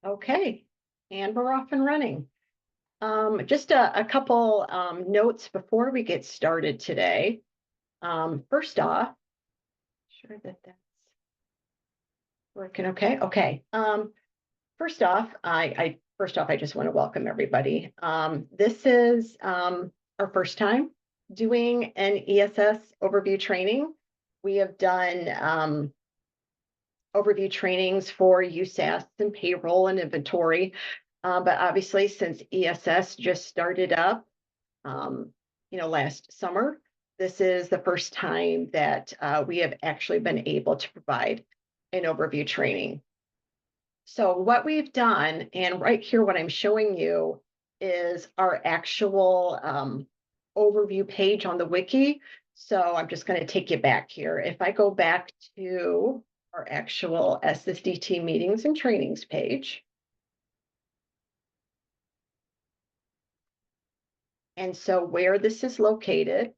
Okay, and we're off and running. Just a couple notes before we get started today. First off, sure that that's working okay. Okay. First off, I just want to welcome everybody. This is our first time doing an ESS overview training. We have done overview trainings for USAS and payroll and inventory. But obviously, since ESS just started up, um, last summer, this is the first time that we have actually been able to provide an overview training. So what we've done, and right here, what I'm showing you is our actual overview page on the wiki. So I'm just going to take you back here. If I go back to our actual SSDT meetings and trainings page. And so where this is located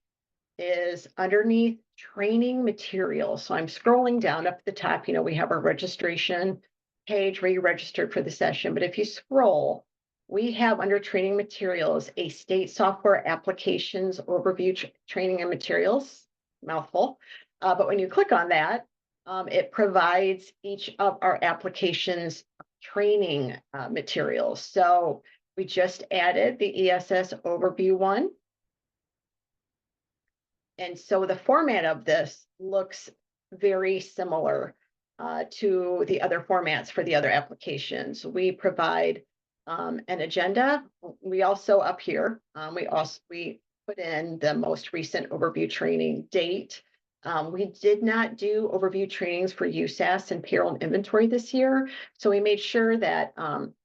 is underneath training materials. So I'm scrolling down up at the top. We have our registration page where you registered for the session. But if you scroll, we have under training materials a state software applications overview training and materials, mouthful. But when you click on that, it provides each of our applications training materials. So we just added the ESS overview one. And so the format of this looks very similar to the other formats for the other applications. We provide an agenda. We also up here, we put in the most recent overview training date. We did not do overview trainings for USAS and payroll and inventory this year. So we made sure that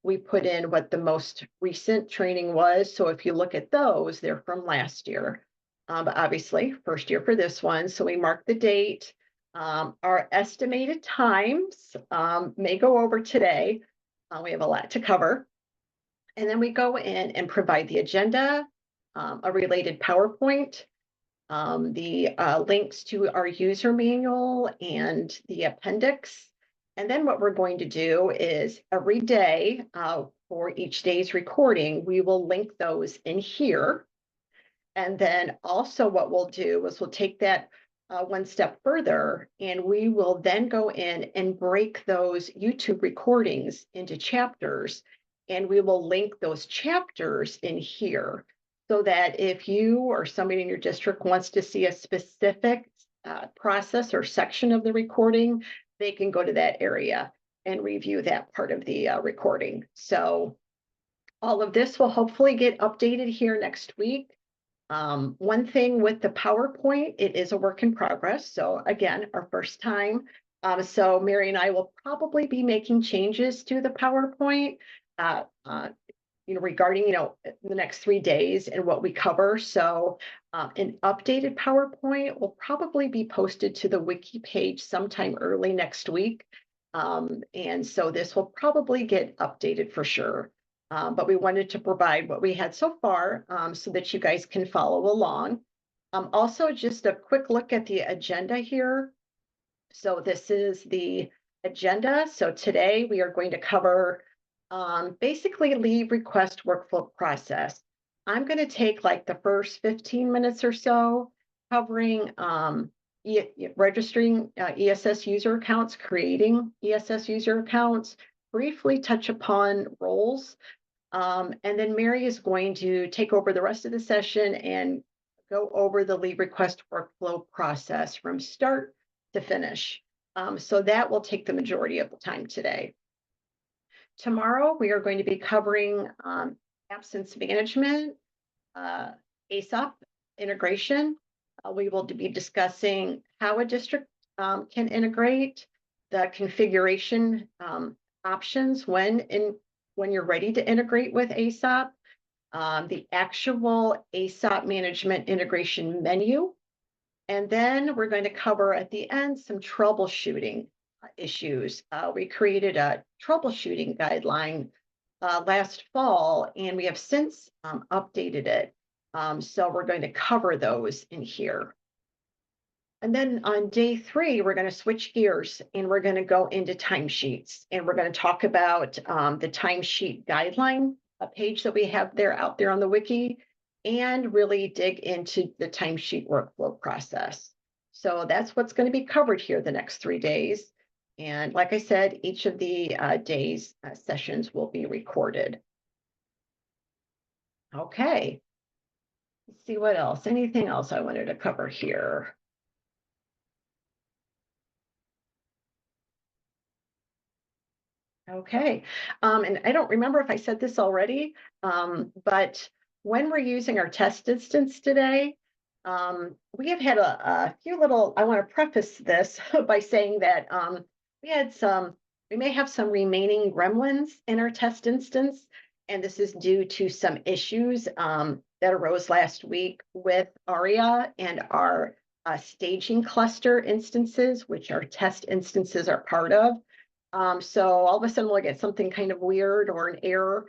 we put in what the most recent training was. So if you look at those, they're from last year. But obviously, first year for this one. So we mark the date. Our estimated times may go over today. We have a lot to cover. And then we go in and provide the agenda, a related PowerPoint, the links to our user manual and the appendix. And then what we're going to do is every day for each day's recording, we will link those in here. And then also what we'll do is we'll take that one step further, and we will then go in and break those YouTube recordings into chapters, and we will link those chapters in here so that if you or somebody in your district wants to see a specific process or section of the recording, they can go to that area and review that part of the recording. So all of this will hopefully get updated here next week. One thing with the PowerPoint, it is a work in progress. So again, our first time. So Mary and I will probably be making changes to the PowerPoint, regarding, the next 3 days and what we cover. So an updated PowerPoint will probably be posted to the wiki page sometime early next week. And so this will probably get updated for sure. But we wanted to provide what we had so far so that you guys can follow along. Also, just a quick look at the agenda here. So this is the agenda. So today we are going to cover basically leave request workflow process. I'm going to take like the first 15 minutes or so covering registering ESS user accounts, creating ESS user accounts, briefly touch upon roles. And then Mary is going to take over the rest of the session and go over the leave request workflow process from start to finish. So that will take the majority of the time today. Tomorrow, we are going to be covering absence management, ASOP integration. We will be discussing how a district can integrate, the configuration options when you're ready to integrate with ASOP, the actual ASOP management integration menu. And then we're going to cover at the end some troubleshooting issues. We created a troubleshooting guideline last fall, and we have since updated it. So we're going to cover those in here. And then on day 3, we're going to switch gears and we're going to go into timesheets. And we're going to talk about the timesheet guideline, a page that we have there out there on the wiki, and really dig into the timesheet workflow process. So that's what's going to be covered here the next 3 days. And like I said, each of the days sessions will be recorded. Okay, let's see what else. Anything else I wanted to cover here? Okay. And I don't remember if I said this already, but when we're using our test instance today, we have had a few little, I want to preface this by saying that we had some, we may have some remaining gremlins in our test instance, and this is due to some issues that arose last week with ARIA and our staging cluster instances, which our test instances are part of. So all of a sudden we'll get something kind of weird or an error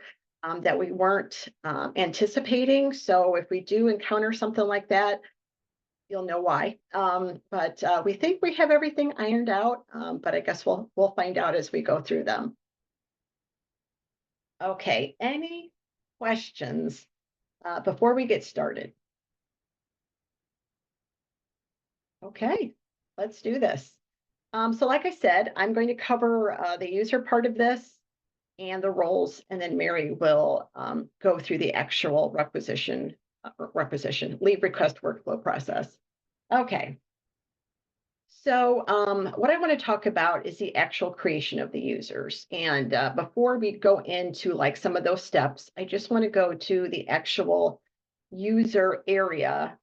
that we weren't anticipating. So if we do encounter something like that, you'll know why. But we think we have everything ironed out, but I guess we'll find out as we go through them. Okay, any questions before we get started? Okay, let's do this. So like I said, I'm going to cover the user part of this and the roles, and then Mary will go through the actual requisition leave request workflow process. Okay. So what I want to talk about is the actual creation of the users. And before we go into like some of those steps, I just want to go to the actual user area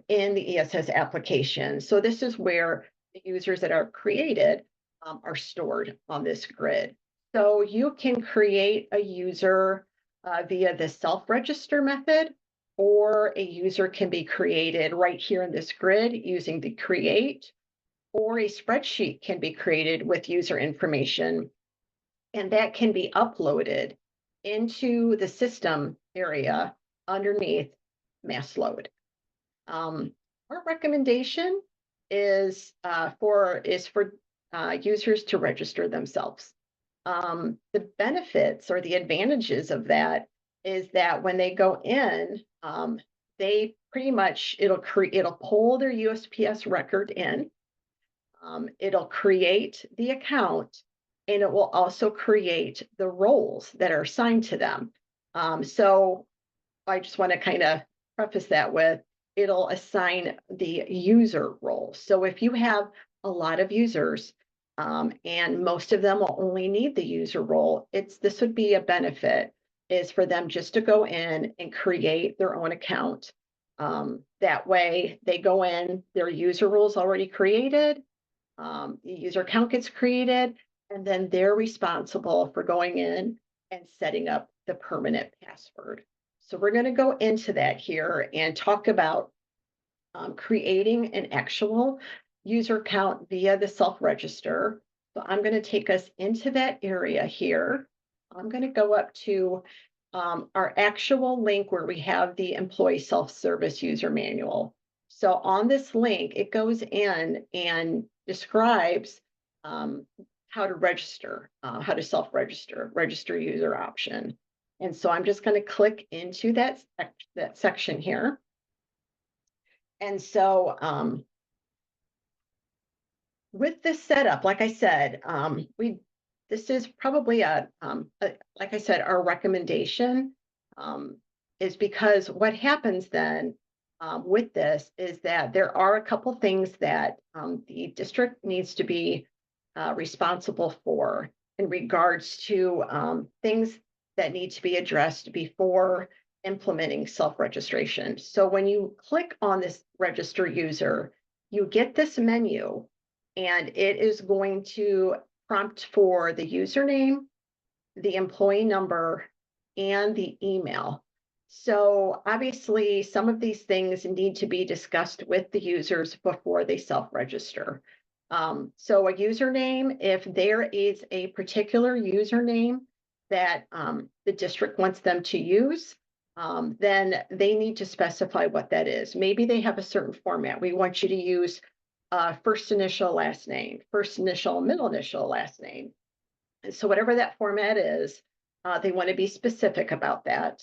in the ESS application. So this is where the users that are created are stored on this grid. So you can create a user via the self-register method, or a user can be created right here in this grid using the create, or a spreadsheet can be created with user information, and that can be uploaded into the system area underneath mass load. Our recommendation is for users to register themselves. The benefits or the advantages of that is that when they go in, they pretty much it'll pull their USPS record in. It'll create the account, and it will also create the roles that are assigned to them. So I just want to kind of preface that with it'll assign the user role. So if you have a lot of users and most of them will only need the user role, this would be a benefit is for them just to go in and create their own account. That way they go in, their user role is already created, the user account gets created, and then they're responsible for going in and setting up the permanent password. So we're going to go into that here and talk about creating an actual user account via the self-register. So I'm going to take us into that area here. I'm going to go up to our actual link where we have the employee self-service user manual. So on this link, it goes in and describes how to register, how to self-register, register user option. And so I'm just going to click into that section here. And so with this setup, like I said, this is probably like I said, our recommendation is because what happens then with this is that there are a couple things that the district needs to be responsible for in regards to things that need to be addressed before implementing self-registration. So when you click on this register user, you get this menu, and it is going to prompt for the username, the employee number, and the email. So obviously, some of these things need to be discussed with the users before they self-register. So a username, if there is a particular username that the district wants them to use, then they need to specify what that is. Maybe they have a certain format. We want you to use first initial, last name, first initial, middle initial, last name. And so whatever that format is, they want to be specific about that.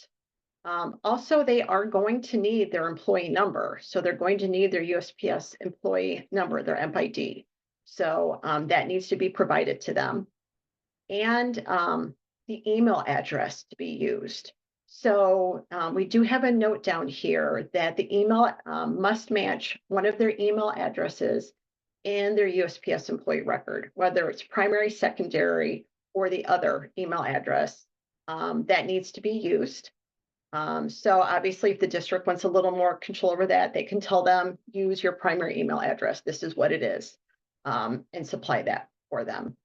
Also, they are going to need their employee number. So they're going to need their USPS employee number, their MID. So that needs to be provided to them. And the email address to be used. So we do have a note down here that the email must match one of their email addresses in their USPS employee record, whether it's primary, secondary, or the other email address that needs to be used. So obviously, if the district wants a little more control over that, they can tell them, use your primary email address. This is what it is, and supply that for them.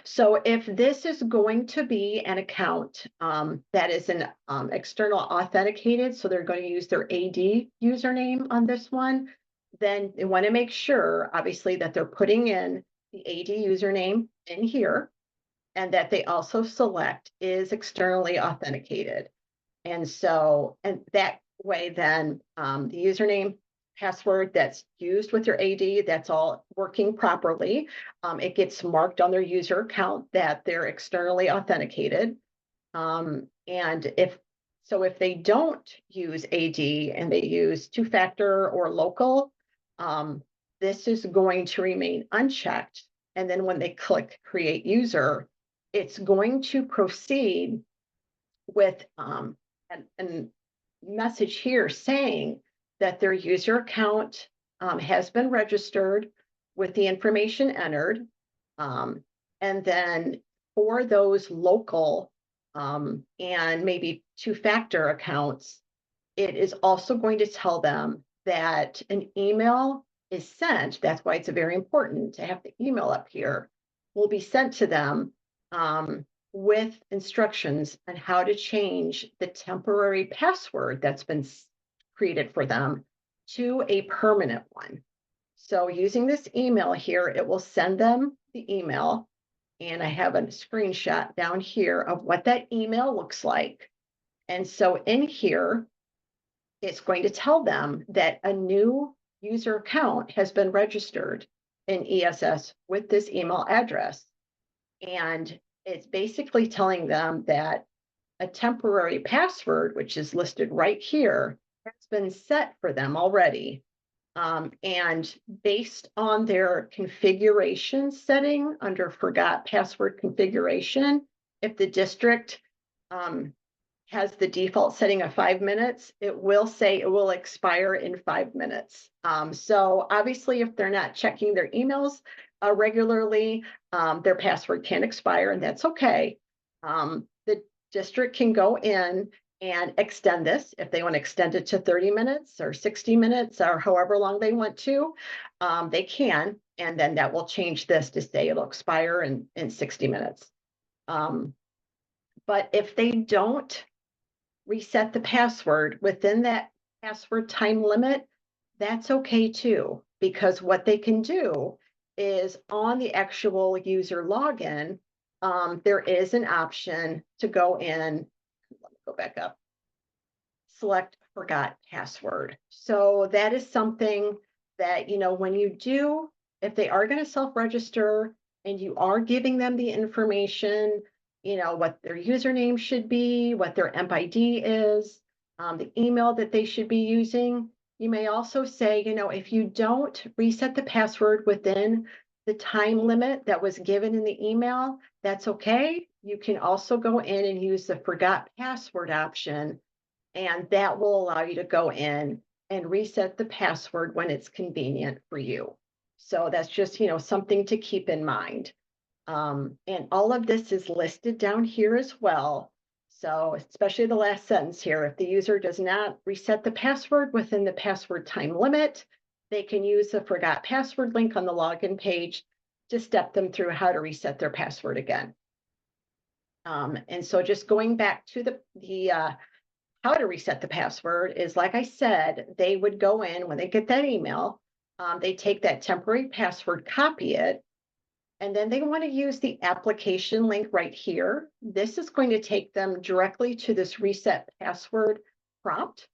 So if this is going to be an account that is an external authenticated, so they're going to use their AD username on this one, then they want to make sure, obviously, that they're putting in the AD username in here, and that they also select is externally authenticated. And so, and that way, then the username, password that's used with your AD, that's all working properly. It gets marked on their user account that they're externally authenticated. And if they don't use AD and they use two-factor or local, this is going to remain unchecked. And then when they click create user, it's going to proceed with and message here saying that their user account has been registered with the information entered. And then for those local and maybe two-factor accounts, it is also going to tell them that an email is sent. That's why it's very important to have the email up here, will be sent to them with instructions on how to change the temporary password that's been created for them to a permanent one. So using this email here, it will send them the email. And I have a screenshot down here of what that email looks like. And so in here, it's going to tell them that a new user account has been registered in ESS with this email address. And it's basically telling them that a temporary password, which is listed right here, has been set for them already. And based on their configuration setting under forgot password configuration, if the district has the default setting of 5 minutes, it will say it will expire in 5 minutes. So obviously, if they're not checking their emails regularly, their password can expire, and that's okay. The district can go in and extend this if they want to extend it to 30 minutes or 60 minutes or however long they want to, they can, and then that will change this to say it'll expire in 60 minutes. But if they don't reset the password within that password time limit, that's okay too, because what they can do is on the actual user login, there is an option to go in, let me go back up, select forgot password. So that is something that, when you do, if they are going to self-register and you are giving them the information, what their username should be, what their MID is, the email that they should be using. You may also say, if you don't reset the password within the time limit that was given in the email, that's okay. You can also go in and use the forgot password option, and that will allow you to go in and reset the password when it's convenient for you. So that's just, something to keep in mind. And all of this is listed down here as well. So especially the last sentence here, if the user does not reset the password within the password time limit, they can use the forgot password link on the login page to step them through how to reset their password again. And so just going back to the how to reset the password is, like I said, they would go in when they get that email, they take that temporary password, copy it, and then they want to use the application link right here. This is going to take them directly to this reset password prompt,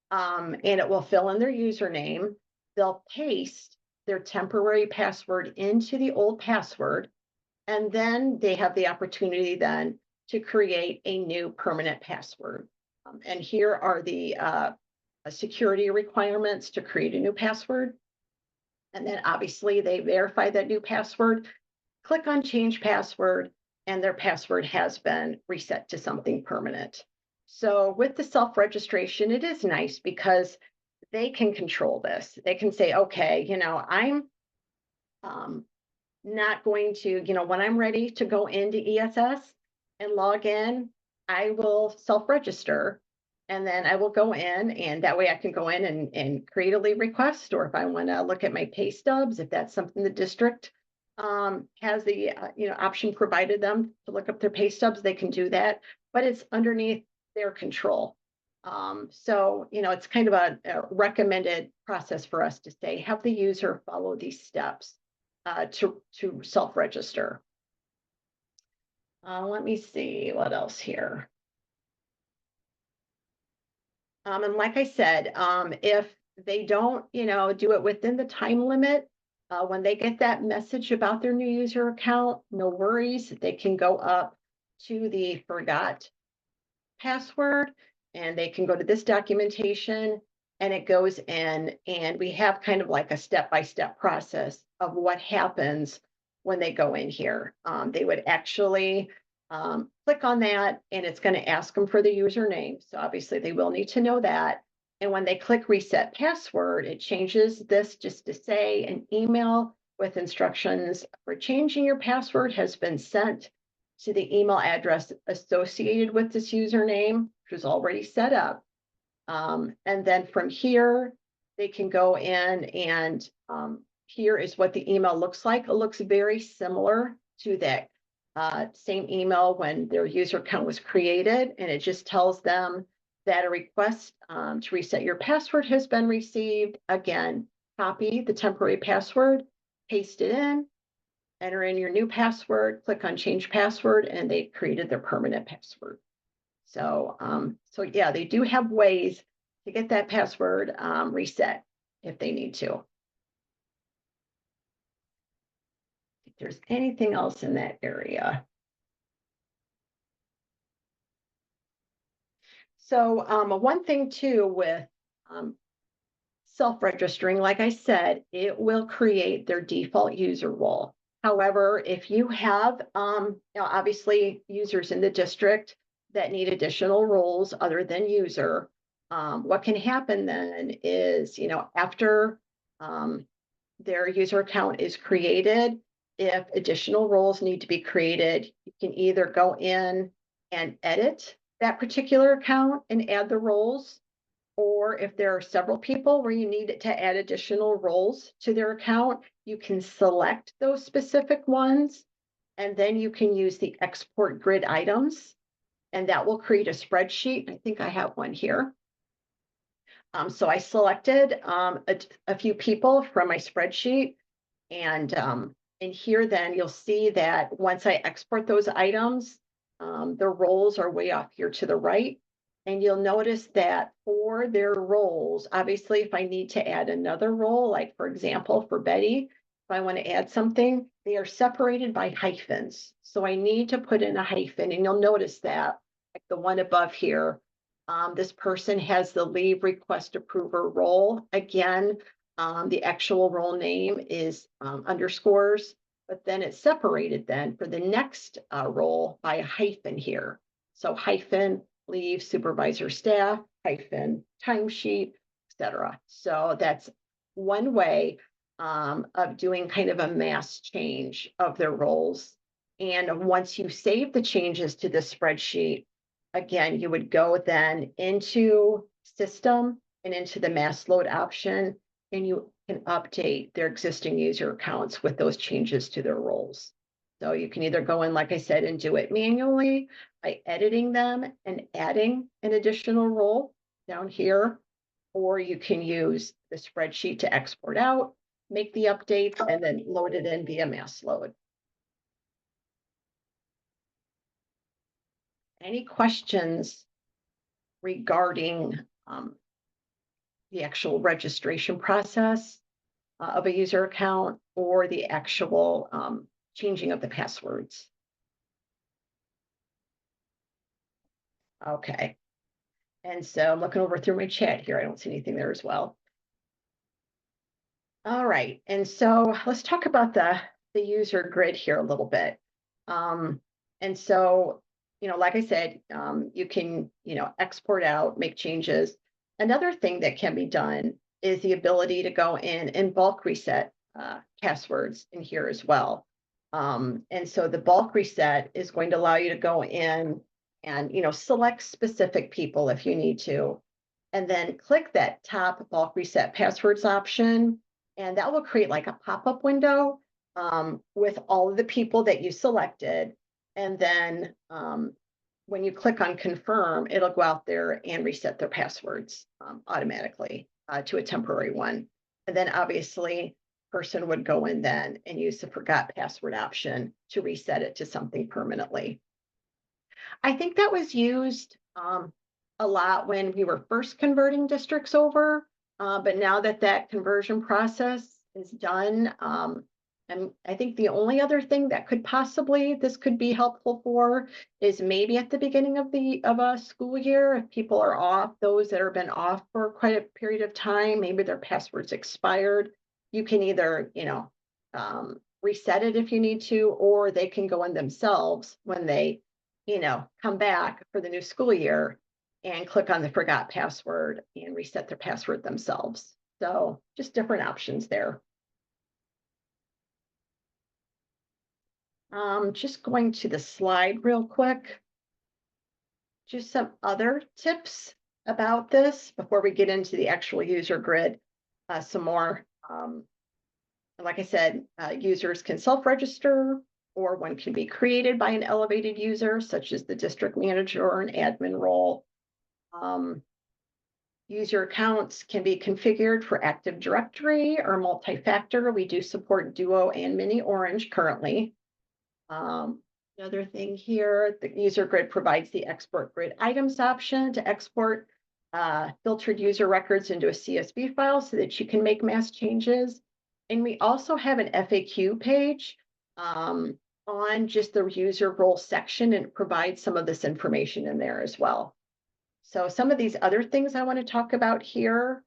and it will fill in their username. They'll paste their temporary password into the old password, and then they have the opportunity then to create a new permanent password. And here are the security requirements to create a new password. And then obviously they verify that new password, click on change password, and their password has been reset to something permanent. So with the self-registration, it is nice because they can control this. They can say, okay, I'm um, not going to, when I'm ready to go into ESS and log in, I will self-register, and then I will go in, and that way I can go in and create a leave request, or if I want to look at my pay stubs, if that's something the district has the option provided them to look up their pay stubs, they can do that, but it's underneath their control. So, it's kind of a recommended process for us to say, have the user follow these steps to self-register. Let me see what else here. And like I said, if they don't, do it within the time limit, when they get that message about their new user account, no worries. They can go up to the forgot password, and they can go to this documentation, and it goes in, and we have kind of like a step-by-step process of what happens when they go in here. They would actually click on that, and it's going to ask them for the username. So obviously they will need to know that. And when they click reset password, it changes this just to say an email with instructions for changing your password has been sent to the email address associated with this username, which is already set up. And then from here, they can go in, and here is what the email looks like. It looks very similar to that same email when their user account was created, and it just tells them that a request to reset your password has been received. Again, copy the temporary password, paste it in, enter in your new password, click on change password, and they created their permanent password. So, so yeah, they do have ways to get that password reset if they need to. If there's anything else in that area. So one thing too with self-registering, like I said, it will create their default user role. However, if you have, obviously users in the district that need additional roles other than user, what can happen then is, after their user account is created, if additional roles need to be created, you can either go in and edit that particular account and add the roles, or if there are several people where you need to add additional roles to their account, you can select those specific ones, and then you can use the export grid items, and that will create a spreadsheet. I think I have one here. So I selected a few people from my spreadsheet, and here then you'll see that once I export those items, the roles are way off here to the right. And you'll notice that for their roles, obviously, if I need to add another role, like for example, for Betty, if I want to add something, they are separated by hyphens. So I need to put in a hyphen, and you'll notice that, like the one above here, this person has the leave request approver role. Again, the actual role name is underscores, but then it's separated then for the next role by a hyphen here. So hyphen leave supervisor staff, hyphen timesheet, etc. So that's one way of doing kind of a mass change of their roles. And once you save the changes to the spreadsheet, again, you would go then into system and into the mass load option, and you can update their existing user accounts with those changes to their roles. So you can either go in, like I said, and do it manually by editing them and adding an additional role down here, or you can use the spreadsheet to export out, make the updates, and then load it in via mass load. Any questions regarding the actual registration process? of a user account or the actual changing of the passwords. Okay. And so I'm looking over through my chat here. I don't see anything there as well. All right. And so let's talk about the user grid here a little bit. Um, and so, like I said, you can, export out, make changes. Another thing that can be done is the ability to go in and bulk reset passwords in here as well. And so the bulk reset is going to allow you to go in and, select specific people if you need to, and then click that top bulk reset passwords option, and that will create like a pop-up window with all of the people that you selected. And then when you click on confirm, it'll go out there and reset their passwords automatically to a temporary one. And then obviously, person would go in then and use the forgot password option to reset it to something permanently. I think that was used a lot when we were first converting districts over, but now that that conversion process is done, and I think the only other thing that could possibly this could be helpful for is maybe at the beginning of a school year, if people are off, those that have been off for quite a period of time, maybe their passwords expired, you can either, reset it if you need to, or they can go in themselves when they, come back for the new school year and click on the forgot password and reset their password themselves. So just different options there. Just going to the slide real quick. Just some other tips about this before we get into the actual user grid some more. Like I said, users can self-register, or one can be created by an elevated user, such as the district manager or an admin role. User accounts can be configured for Active Directory or multi-factor. We do support Duo and Mini Orange currently. Another thing here, the user grid provides the export grid items option to export filtered user records into a CSV file so that you can make mass changes. And we also have an FAQ page on just the user role section, and it provides some of this information in there as well. So some of these other things I want to talk about here,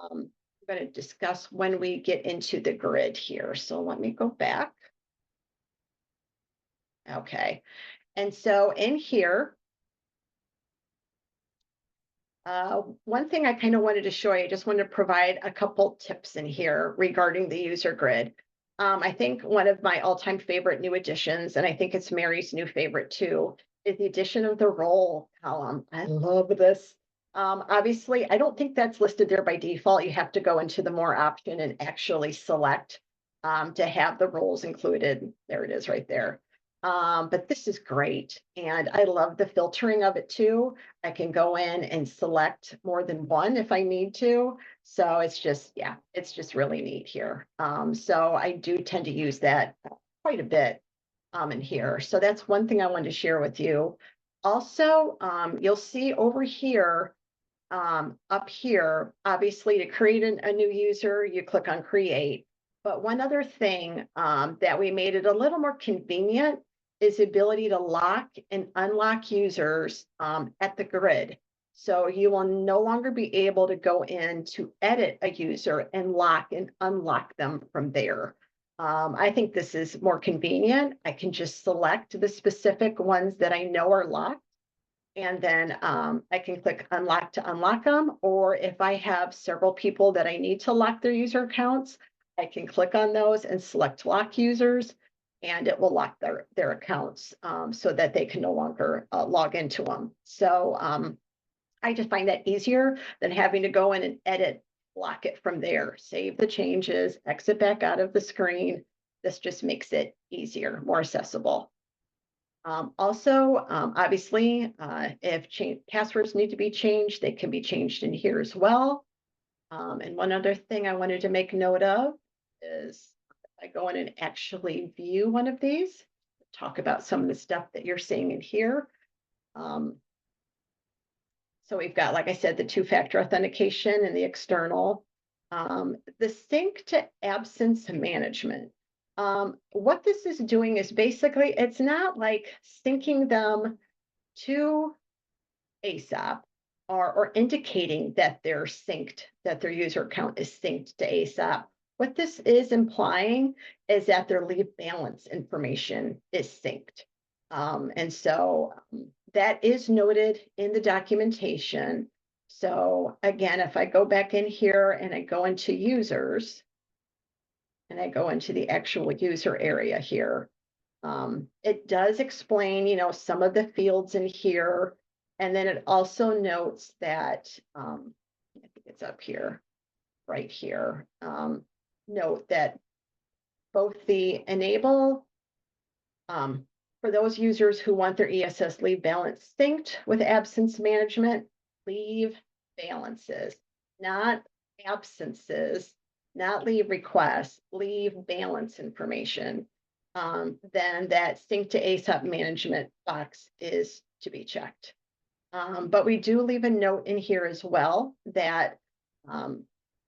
I'm going to discuss when we get into the grid here. So let me go back. Okay. And so in here, one thing I kind of wanted to show you, I just wanted to provide a couple tips in here regarding the user grid. I think one of my all-time favorite new additions, and I think it's Mary's new favorite too, is the addition of the role column. I love this. Obviously, I don't think that's listed there by default. You have to go into the more option and actually select to have the roles included. There it is right there. But this is great. And I love the filtering of it too. I can go in and select more than one if I need to. So it's just, yeah, it's just really neat here. So I do tend to use that quite a bit in here. So that's one thing I wanted to share with you. Also, you'll see over here, up here, obviously to create a new user, you click on create. But one other thing that we made it a little more convenient is the ability to lock and unlock users at the grid. So you will no longer be able to go in to edit a user and lock and unlock them from there. I think this is more convenient. I can just select the specific ones that I know are locked, and then I can click unlock to unlock them. Or if I have several people that I need to lock their user accounts, I can click on those and select lock users, and it will lock their accounts so that they can no longer log into them. So I just find that easier than having to go in and edit, lock it from there, save the changes, exit back out of the screen. This just makes it easier, more accessible. Also, obviously, if passwords need to be changed, they can be changed in here as well. And one other thing I wanted to make note of is I go in and actually view one of these, talk about some of the stuff that you're seeing in here. So we've got, like I said, the two-factor authentication and the external. The sync to absence management. What this is doing is basically, it's not like syncing them to ASAP or indicating that they're synced, that their user account is synced to ASAP. What this is implying is that their leave balance information is synced. That is noted in the documentation. So again, if I go back in here and I go into users and I go into the actual user area here, it does explain, some of the fields in here. And then it also notes that, I think it's up here, right here. Note that both the enable, for those users who want their ESS leave balance synced with absence management, leave balances, not absences, not leave requests, leave balance information. Then that sync to ASAP management box is to be checked. But we do leave a note in here as well that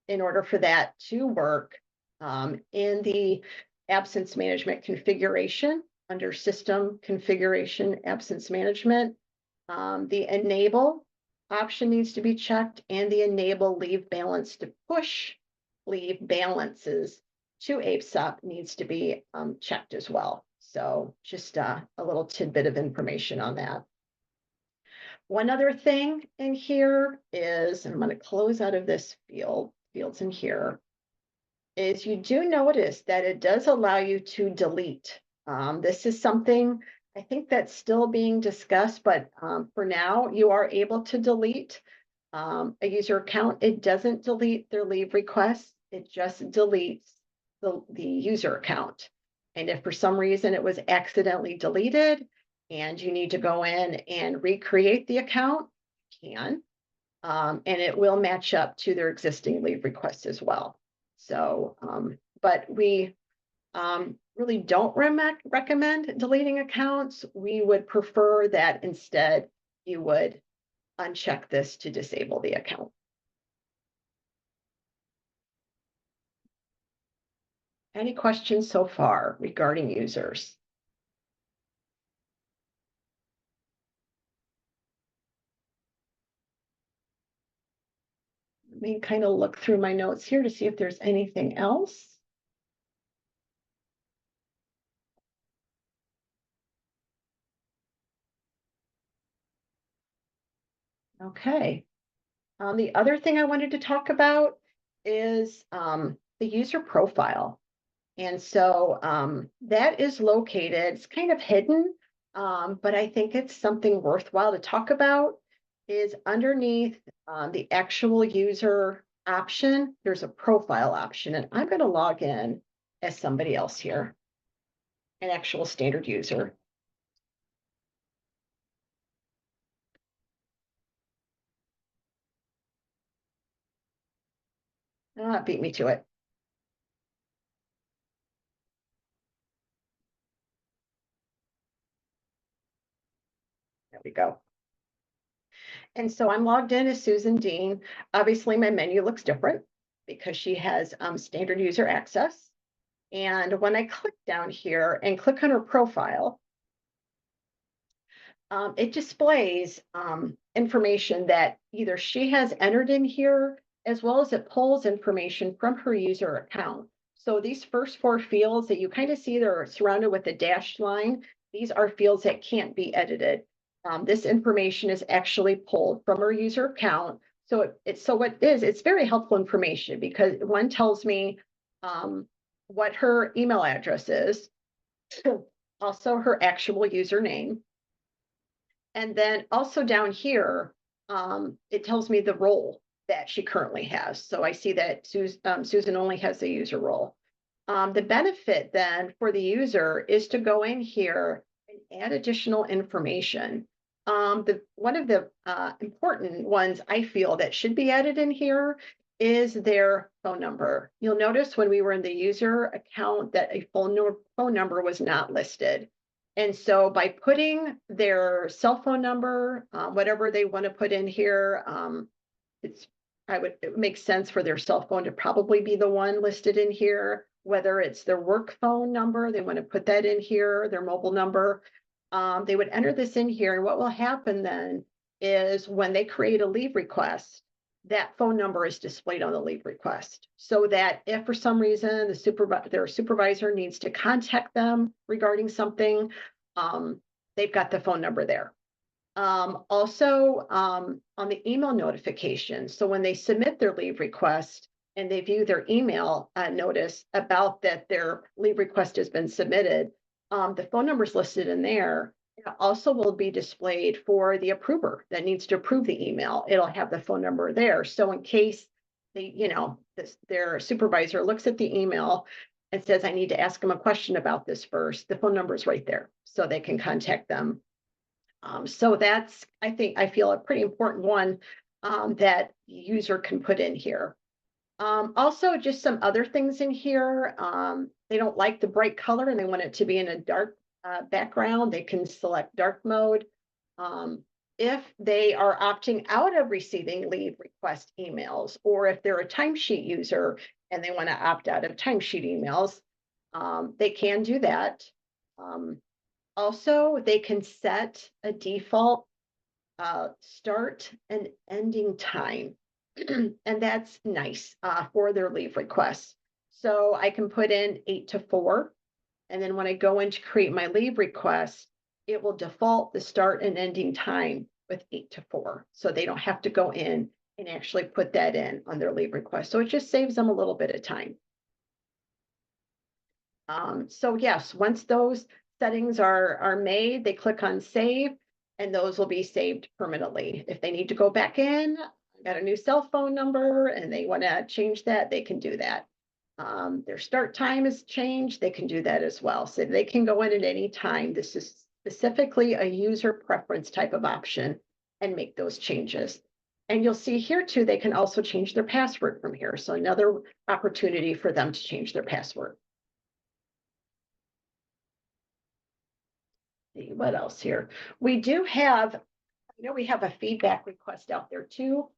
in order for that to work, in the absence management configuration, under system configuration absence management, the enable option needs to be checked, and the enable leave balance to push leave balances to ASAP needs to be checked as well. So just a little tidbit of information on that. One other thing in here is, and I'm going to close out of this fields in here, is you do notice that it does allow you to delete. This is something I think that's still being discussed, but for now you are able to delete a user account. It doesn't delete their leave requests. It just deletes the user account. And if for some reason it was accidentally deleted and you need to go in and recreate the account, you can, and it will match up to their existing leave requests as well. So, but we really don't recommend deleting accounts. We would prefer that instead you would uncheck this to disable the account. Any questions so far regarding users? Let me kind of look through my notes here to see if there's anything else. Okay. The other thing I wanted to talk about is the user profile. And so that is located, it's kind of hidden, but I think it's something worthwhile to talk about, is underneath the actual user option, there's a profile option, and I'm going to log in as somebody else here, an actual standard user. Beat me to it. There we go. And so I'm logged in as Susan Dean. Obviously, my menu looks different because she has standard user access. And when I click down here and click on her profile, it displays information that either she has entered in here, as well as it pulls information from her user account. So these first four fields that you kind of see, they're surrounded with a dashed line. These are fields that can't be edited. This information is actually pulled from her user account. So it's very helpful information because one tells me what her email address is, also her actual username. And then also down here, it tells me the role that she currently has. So I see that Susan only has the user role. The benefit then for the user is to go in here and add additional information. One of the important ones I feel that should be added in here is their phone number. You'll notice when we were in the user account that a phone number was not listed. And so by putting their cell phone number, whatever they want to put in here, it's it would make sense for their cell phone to probably be the one listed in here, whether it's their work phone number, they want to put that in here, their mobile number. They would enter this in here, and what will happen then is when they create a leave request, that phone number is displayed on the leave request, so that if for some reason their supervisor needs to contact them regarding something, they've got the phone number there. Also, on the email notification, so when they submit their leave request and they view their email notice about that their leave request has been submitted, the phone number is listed in there. It also will be displayed for the approver that needs to approve the email. It'll have the phone number there. So in case their supervisor looks at the email and says, I need to ask them a question about this first, the phone number is right there, so they can contact them. So that's, I feel, a pretty important one that the user can put in here. Also, just some other things in here. They don't like the bright color and they want it to be in a dark background. They can select dark mode. If they are opting out of receiving leave request emails, or if they're a timesheet user and they want to opt out of timesheet emails, they can do that. Also, they can set a default start and ending time. And that's nice for their leave requests. So I can put in 8 to 4. And then when I go in to create my leave request, it will default the start and ending time with 8 to 4. So they don't have to go in and actually put that in on their leave request. So it just saves them a little bit of time. So yes, once those settings are made, they click on save, and those will be saved permanently. If they need to go back in, got a new cell phone number and they want to change that, they can do that. Their start time is changed, they can do that as well. So they can go in at any time. This is specifically a user preference type of option and make those changes. And you'll see here too, they can also change their password from here. So another opportunity for them to change their password. What else here? We do have, we have a feedback request out there too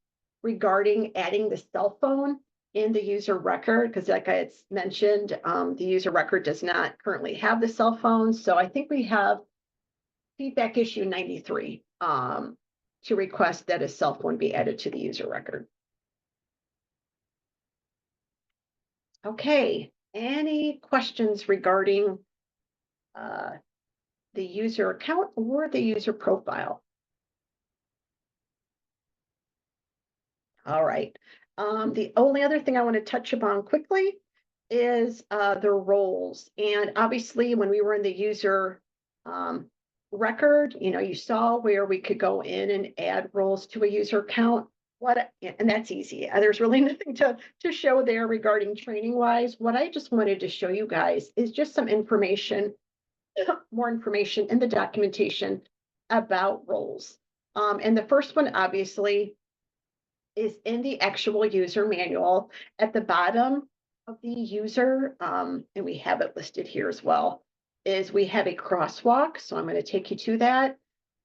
regarding adding the cell phone in the user record, because like I had mentioned, the user record does not currently have the cell phone. So I think we have feedback issue 93 to request that a cell phone be added to the user record. Okay, any questions regarding the user account or the user profile? All right. The only other thing I want to touch upon quickly is the roles. And obviously, when we were in the user record, you saw where we could go in and add roles to a user account. And that's easy. There's really nothing to show there regarding training wise. What I just wanted to show you guys is just some information, more information in the documentation about roles. And the first one, obviously, is in the actual user manual at the bottom of the user, and we have it listed here as well, is we have a crosswalk. So I'm going to take you to that.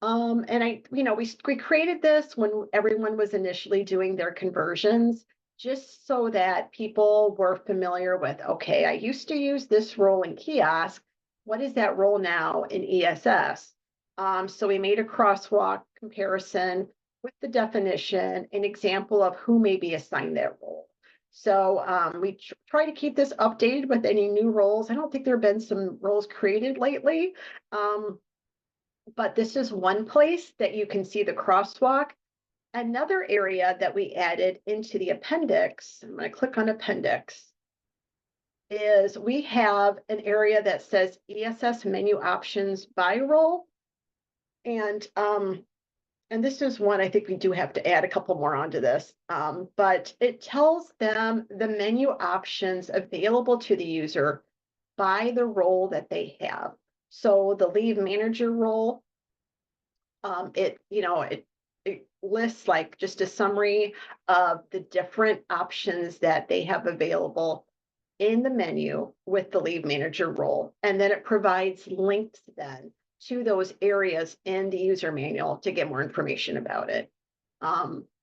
And we created this when everyone was initially doing their conversions, just so that people were familiar with, okay, I used to use this role in kiosk. What is that role now in ESS? So we made a crosswalk comparison with the definition, an example of who may be assigned that role. So we try to keep this updated with any new roles. I don't think there have been some roles created lately, but this is one place that you can see the crosswalk. Another area that we added into the appendix, I'm going to click on appendix, is we have an area that says ESS menu options by role. And this is one I think we do have to add a couple more onto this, but it tells them the menu options available to the user by the role that they have. So the leave manager role, it lists like just a summary of the different options that they have available in the menu with the leave manager role. And then it provides links then to those areas in the user manual to get more information about it.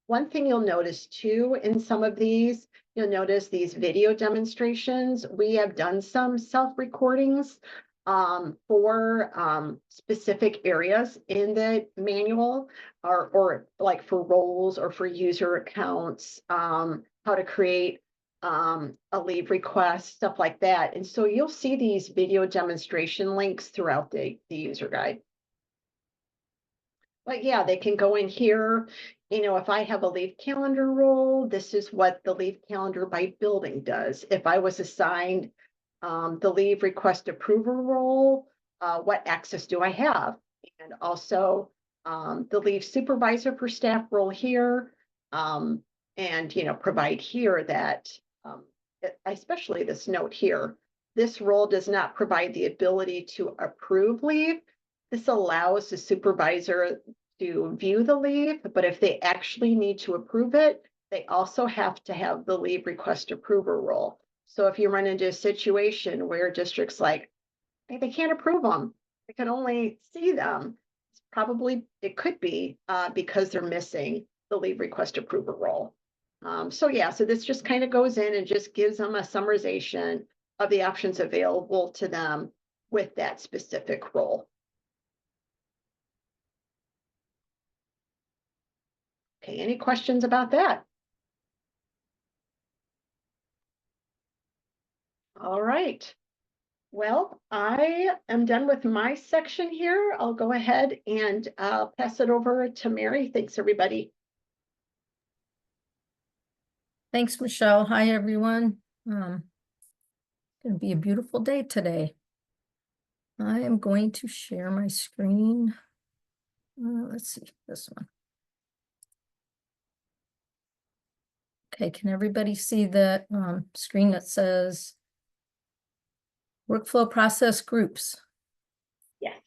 One thing you'll notice too in some of these, you'll notice these video demonstrations. We have done some self-recordings for specific areas in the manual, or like for roles or for user accounts, how to create a leave request, stuff like that. And so you'll see these video demonstration links throughout the user guide. But yeah, they can go in here. You know, if I have a leave calendar role, this is what the leave calendar by building does. If I was assigned the leave request approval role, what access do I have? And also the leave supervisor for staff role here. And, you know, provide here that, especially this note here, this role does not provide the ability to approve leave. This allows the supervisor to view the leave, but if they actually need to approve it, they also have to have the leave request approval role. So if you run into a situation where districts like, hey, they can't approve them, they can only see them, it's probably, it could be because they're missing the leave request approval role. So yeah, so this just kind of goes in and just gives them a summarization of the options available to them with that specific role. Okay, any questions about that? All right. Well, I am done with my section here. I'll go ahead and pass it over to Mary. Thanks, everybody. Thanks, Michelle. Hi, everyone. It's going to be a beautiful day today. I am going to share my screen. Let's see, this one. Okay, can everybody see the screen that says workflow process groups? Yes.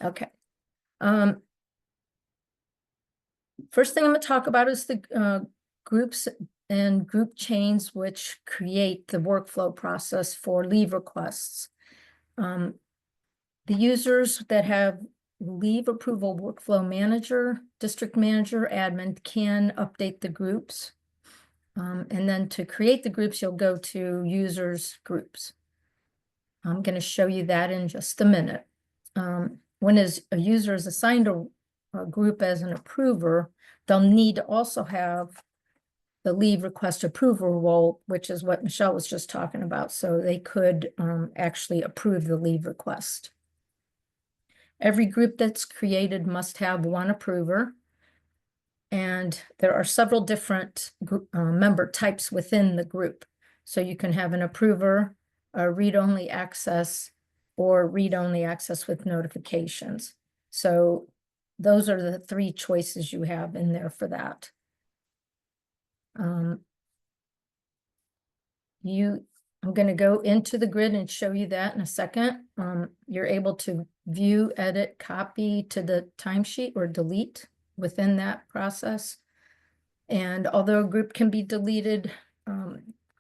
Okay. First thing I'm going to talk about is the groups and group chains which create the workflow process for leave requests. The users that have leave approval workflow manager, district manager, admin can update the groups. And then to create the groups, you'll go to users groups. I'm going to show you that in just a minute. When a user is assigned a group as an approver, they'll need to also have the leave request approval role, which is what Michelle was just talking about. So they could actually approve the leave request. Every group that's created must have one approver. And there are several different member types within the group. So you can have an approver, a read-only access, or read-only access with notifications. So those are the three choices you have in there for that. I'm going to go into the grid and show you that in a second. You're able to view, edit, copy to the timesheet or delete within that process. And although a group can be deleted,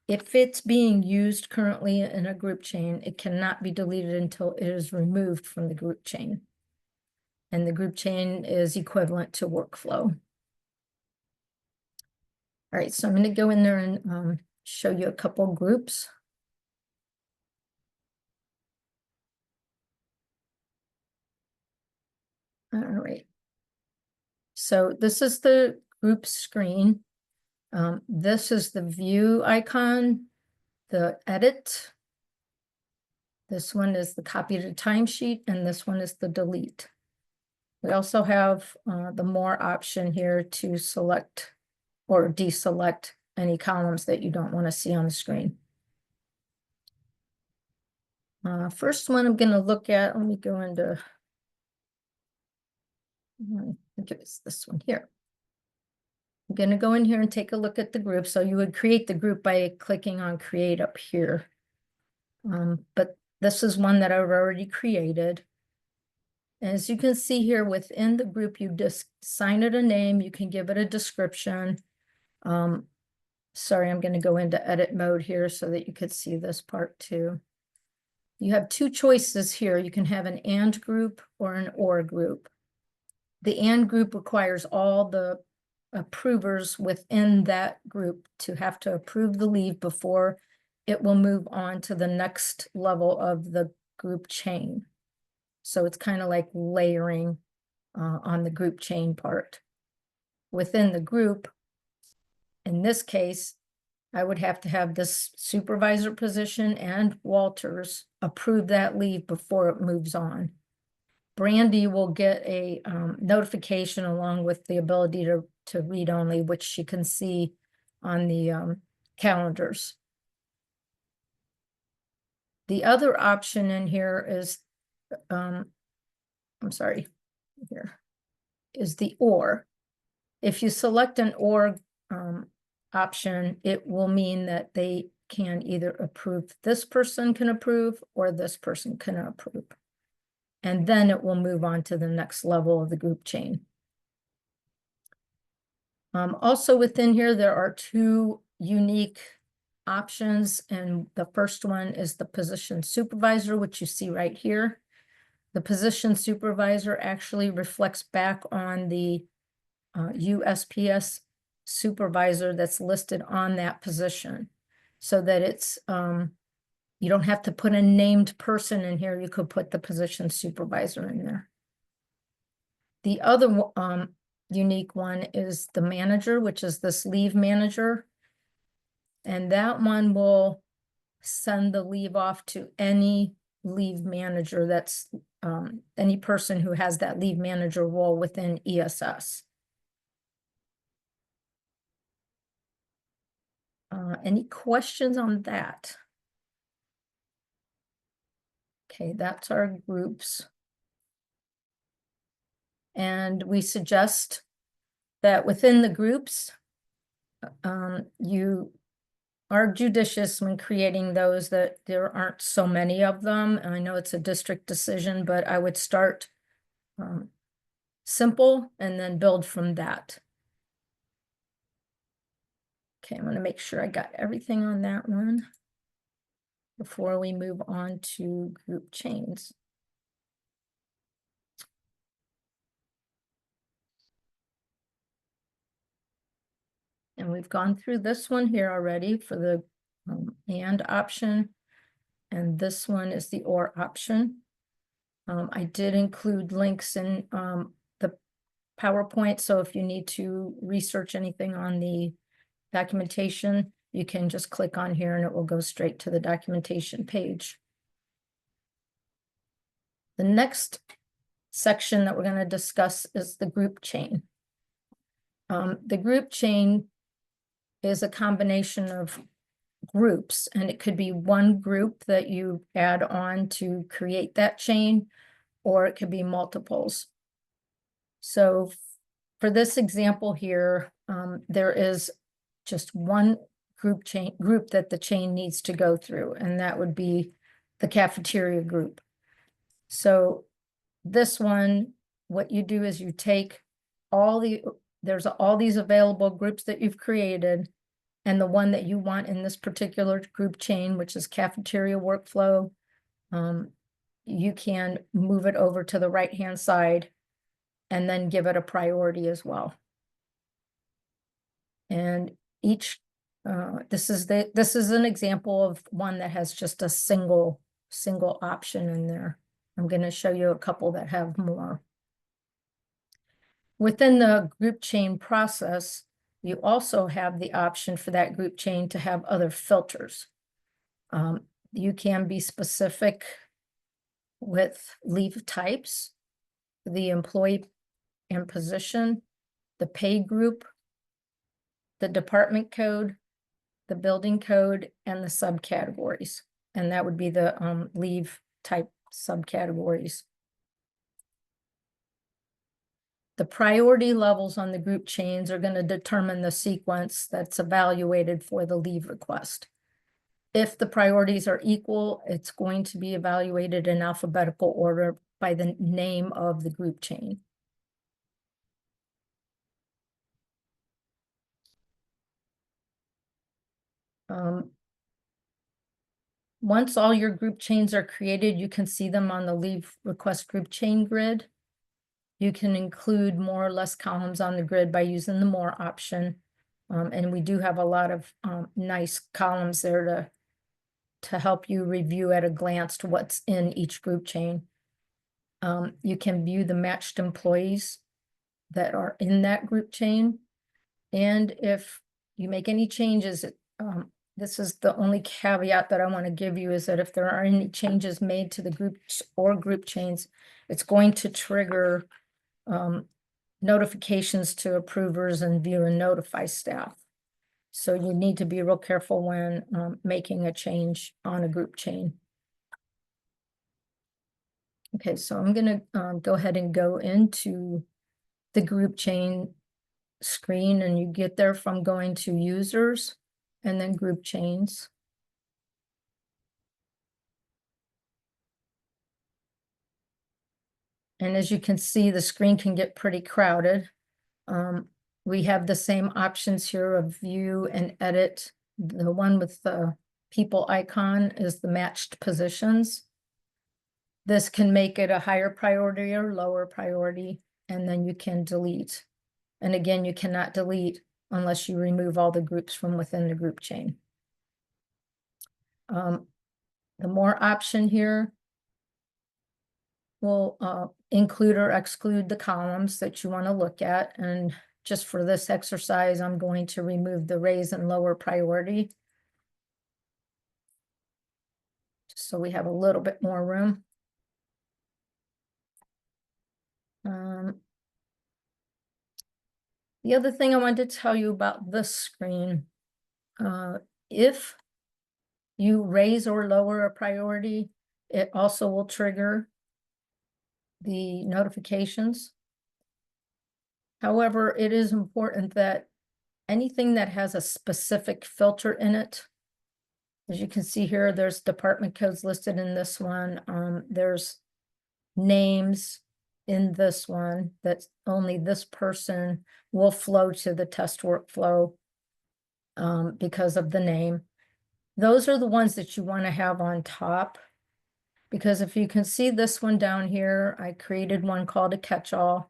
if it's being used currently in a group chain, it cannot be deleted until it is removed from the group chain. And the group chain is equivalent to workflow. All right, so I'm going to go in there and show you a couple groups. All right. So this is the group screen. This is the view icon, the edit. This one is the copy to timesheet, and this one is the delete. We also have the more option here to select or deselect any columns that you don't want to see on the screen. First one I'm going to look at, let me go into, I think it was this one here. I'm going to go in here and take a look at the group. So you would create the group by clicking on create up here. But this is one that I've already created. As you can see here within the group, you just assign it a name. You can give it a description. Sorry, I'm going to go into edit mode here so that you could see this part too. You have two choices here. You can have an and group or an or group. The and group requires all the approvers within that group to have to approve the leave before it will move on to the next level of the group chain. So it's kind of like layering on the group chain part. Within the group, in this case, I would have to have this supervisor position and Walters approve that leave before it moves on. Brandy will get a notification along with the ability to read only, which she can see on the calendars. The other option in here is, I'm sorry, here is the or. If you select an or option, it will mean that they can either approve, this person can approve, or this person can approve. And then it will move on to the next level of the group chain. Also within here, there are two unique options, and the first one is the position supervisor, which you see right here. The position supervisor actually reflects back on the USPS supervisor that's listed on that position, so that it's you don't have to put a named person in here. You could put the position supervisor in there. The other unique one is the manager, which is this leave manager. And that one will send the leave off to any leave manager that's any person who has that leave manager role within ESS. Any questions on that? Okay, that's our groups. And we suggest that within the groups, you are judicious when creating those, that there aren't so many of them. And I know it's a district decision, but I would start simple and then build from that. Okay, I'm going to make sure I got everything on that one before we move on to group chains. And we've gone through this one here already for the and option. And this one is the or option. I did include links in the PowerPoint. So if you need to research anything on the documentation, you can just click on here and it will go straight to the documentation page. The next section that we're going to discuss is the group chain. The group chain is a combination of groups, and it could be one group that you add on to create that chain, or it could be multiples. So for this example here, there is just one group that the chain needs to go through, and that would be the cafeteria group. So this one, what you do is you take there's all these available groups that you've created, and the one that you want in this particular group chain, which is cafeteria workflow, you can move it over to the right-hand side and then give it a priority as well. And each, this is an example of one that has just a single option in there. I'm going to show you a couple that have more. Within the group chain process, you also have the option for that group chain to have other filters. You can be specific with leave types, the employee and position, the pay group, the department code, the building code, and the subcategories. And that would be the leave type subcategories. The priority levels on the group chains are going to determine the sequence that's evaluated for the leave request. If the priorities are equal, it's going to be evaluated in alphabetical order by the name of the group chain. Once all your group chains are created, you can see them on the leave request group chain grid. You can include more or less columns on the grid by using the more option. And we do have a lot of nice columns there to help you review at a glance to what's in each group chain. You can view the matched employees that are in that group chain. And if you make any changes, this is the only caveat that I want to give you, is that if there are any changes made to the groups or group chains, it's going to trigger notifications to approvers and view and notify staff. So you need to be real careful when making a change on a group chain. Okay, so I'm going to go ahead and go into the group chain screen, and you get there from going to users and then group chains. And as you can see, the screen can get pretty crowded. We have the same options here of view and edit. The one with the people icon is the matched positions. This can make it a higher priority or lower priority, and then you can delete. And again, you cannot delete unless you remove all the groups from within the group chain. The more option here will include or exclude the columns that you want to look at. And just for this exercise, I'm going to remove the raise and lower priority, just so we have a little bit more room. The other thing I wanted to tell you about this screen, if you raise or lower a priority, it also will trigger the notifications. However, it is important that anything that has a specific filter in it, as you can see here, there's department codes listed in this one. There's names in this one that only this person will flow to the test workflow because of the name. Those are the ones that you want to have on top, because if you can see this one down here, I created one called a catch-all.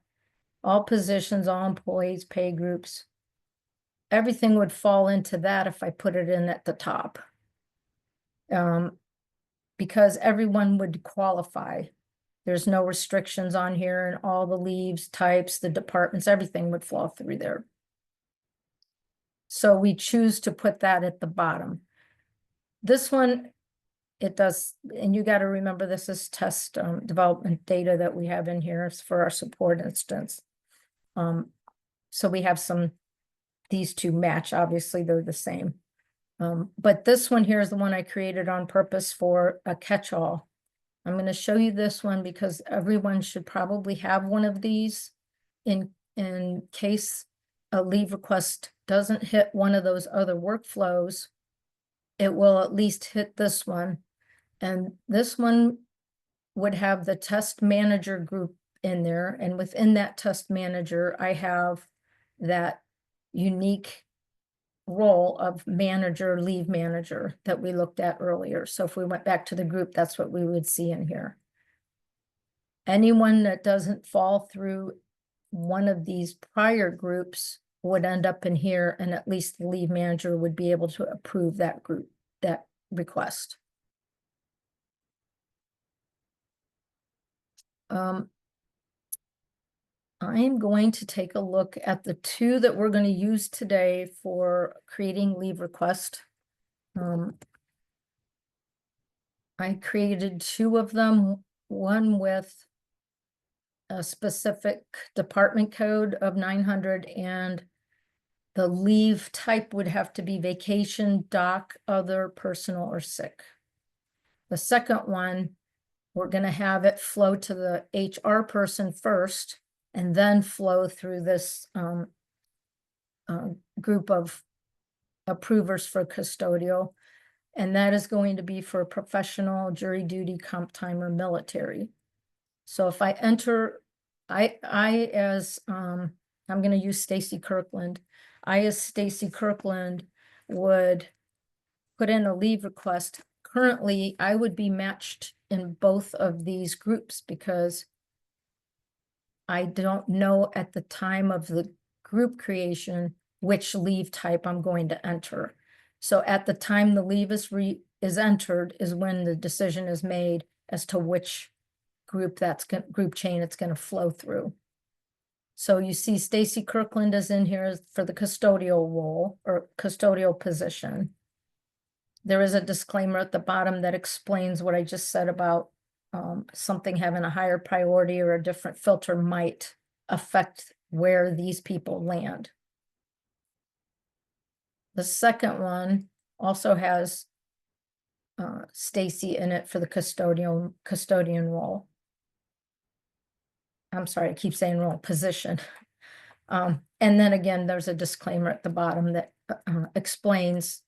All positions, all employees, pay groups, everything would fall into that if I put it in at the top. Because everyone would qualify. There's no restrictions on here, and all the leaves, types, the departments, everything would fall through there. So we choose to put that at the bottom. This one, it does, and you got to remember this is test development data that we have in here for our support instance. So we have these two match, obviously they're the same. But this one here is the one I created on purpose for a catch-all. I'm going to show you this one because everyone should probably have one of these in case a leave request doesn't hit one of those other workflows. It will at least hit this one. And this one would have the test manager group in there. And within that test manager, I have that unique role of manager, leave manager that we looked at earlier. So if we went back to the group, that's what we would see in here. Anyone that doesn't fall through one of these prior groups would end up in here, and at least the leave manager would be able to approve that group, that request. I am going to take a look at the two that we're going to use today for creating leave request. I created two of them, one with a specific department code of 900, and the leave type would have to be vacation, doc, other, personal, or sick. The second one, we're going to have it flow to the HR person first, and then flow through this group of approvers for custodial. And that is going to be for professional, jury duty, comp time, or military. So if I enter, I'm going to use Stacy Kirkland. I, as Stacy Kirkland, would put in a leave request. Currently, I would be matched in both of these groups because I don't know at the time of the group creation which leave type I'm going to enter. So at the time the leave is entered is when the decision is made as to which group group chain it's going to flow through. So you see Stacy Kirkland is in here for the custodial role or custodial position. There is a disclaimer at the bottom that explains what I just said about something having a higher priority or a different filter might affect where these people land. The second one also has Stacy in it for the custodian role. I'm sorry, I keep saying role, position. And then again, there's a disclaimer at the bottom that explains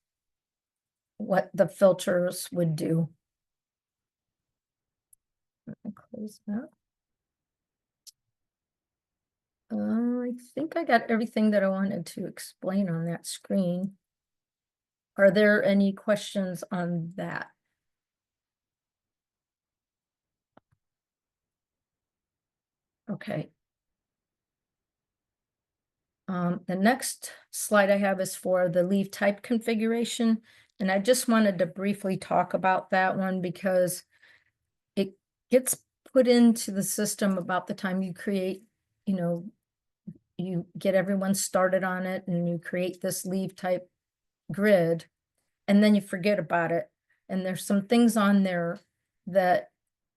what the filters would do. Let me close that. I think I got everything that I wanted to explain on that screen. Are there any questions on that? Okay. The next slide I have is for the leave type configuration. And I just wanted to briefly talk about that one because it gets put into the system about the time you create, you get everyone started on it and you create this leave type grid and then you forget about it. And there's some things on there that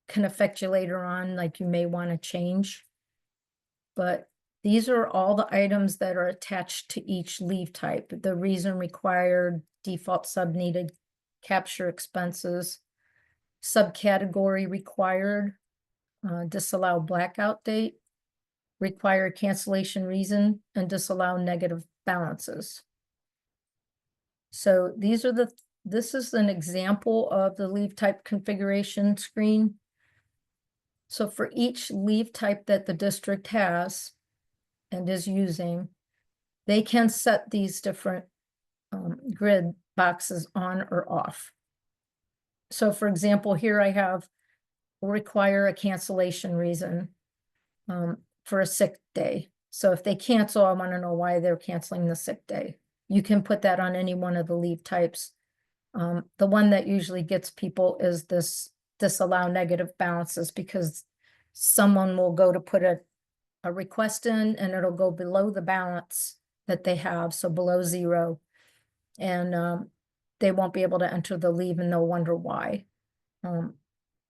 can affect you later on, like you may want to change. But these are all the items that are attached to each leave type. The reason required, default sub needed, capture expenses, subcategory required, disallow blackout date, require cancellation reason, and disallow negative balances. So this is an example of the leave type configuration screen. So for each leave type that the district has and is using, they can set these different grid boxes on or off. So for example, here I have require a cancellation reason for a sick day. So if they cancel, I want to know why they're canceling the sick day. You can put that on any one of the leave types. The one that usually gets people is this disallow negative balances because someone will go to put a request in and it'll go below the balance that they have, so below 0. And they won't be able to enter the leave and they'll wonder why.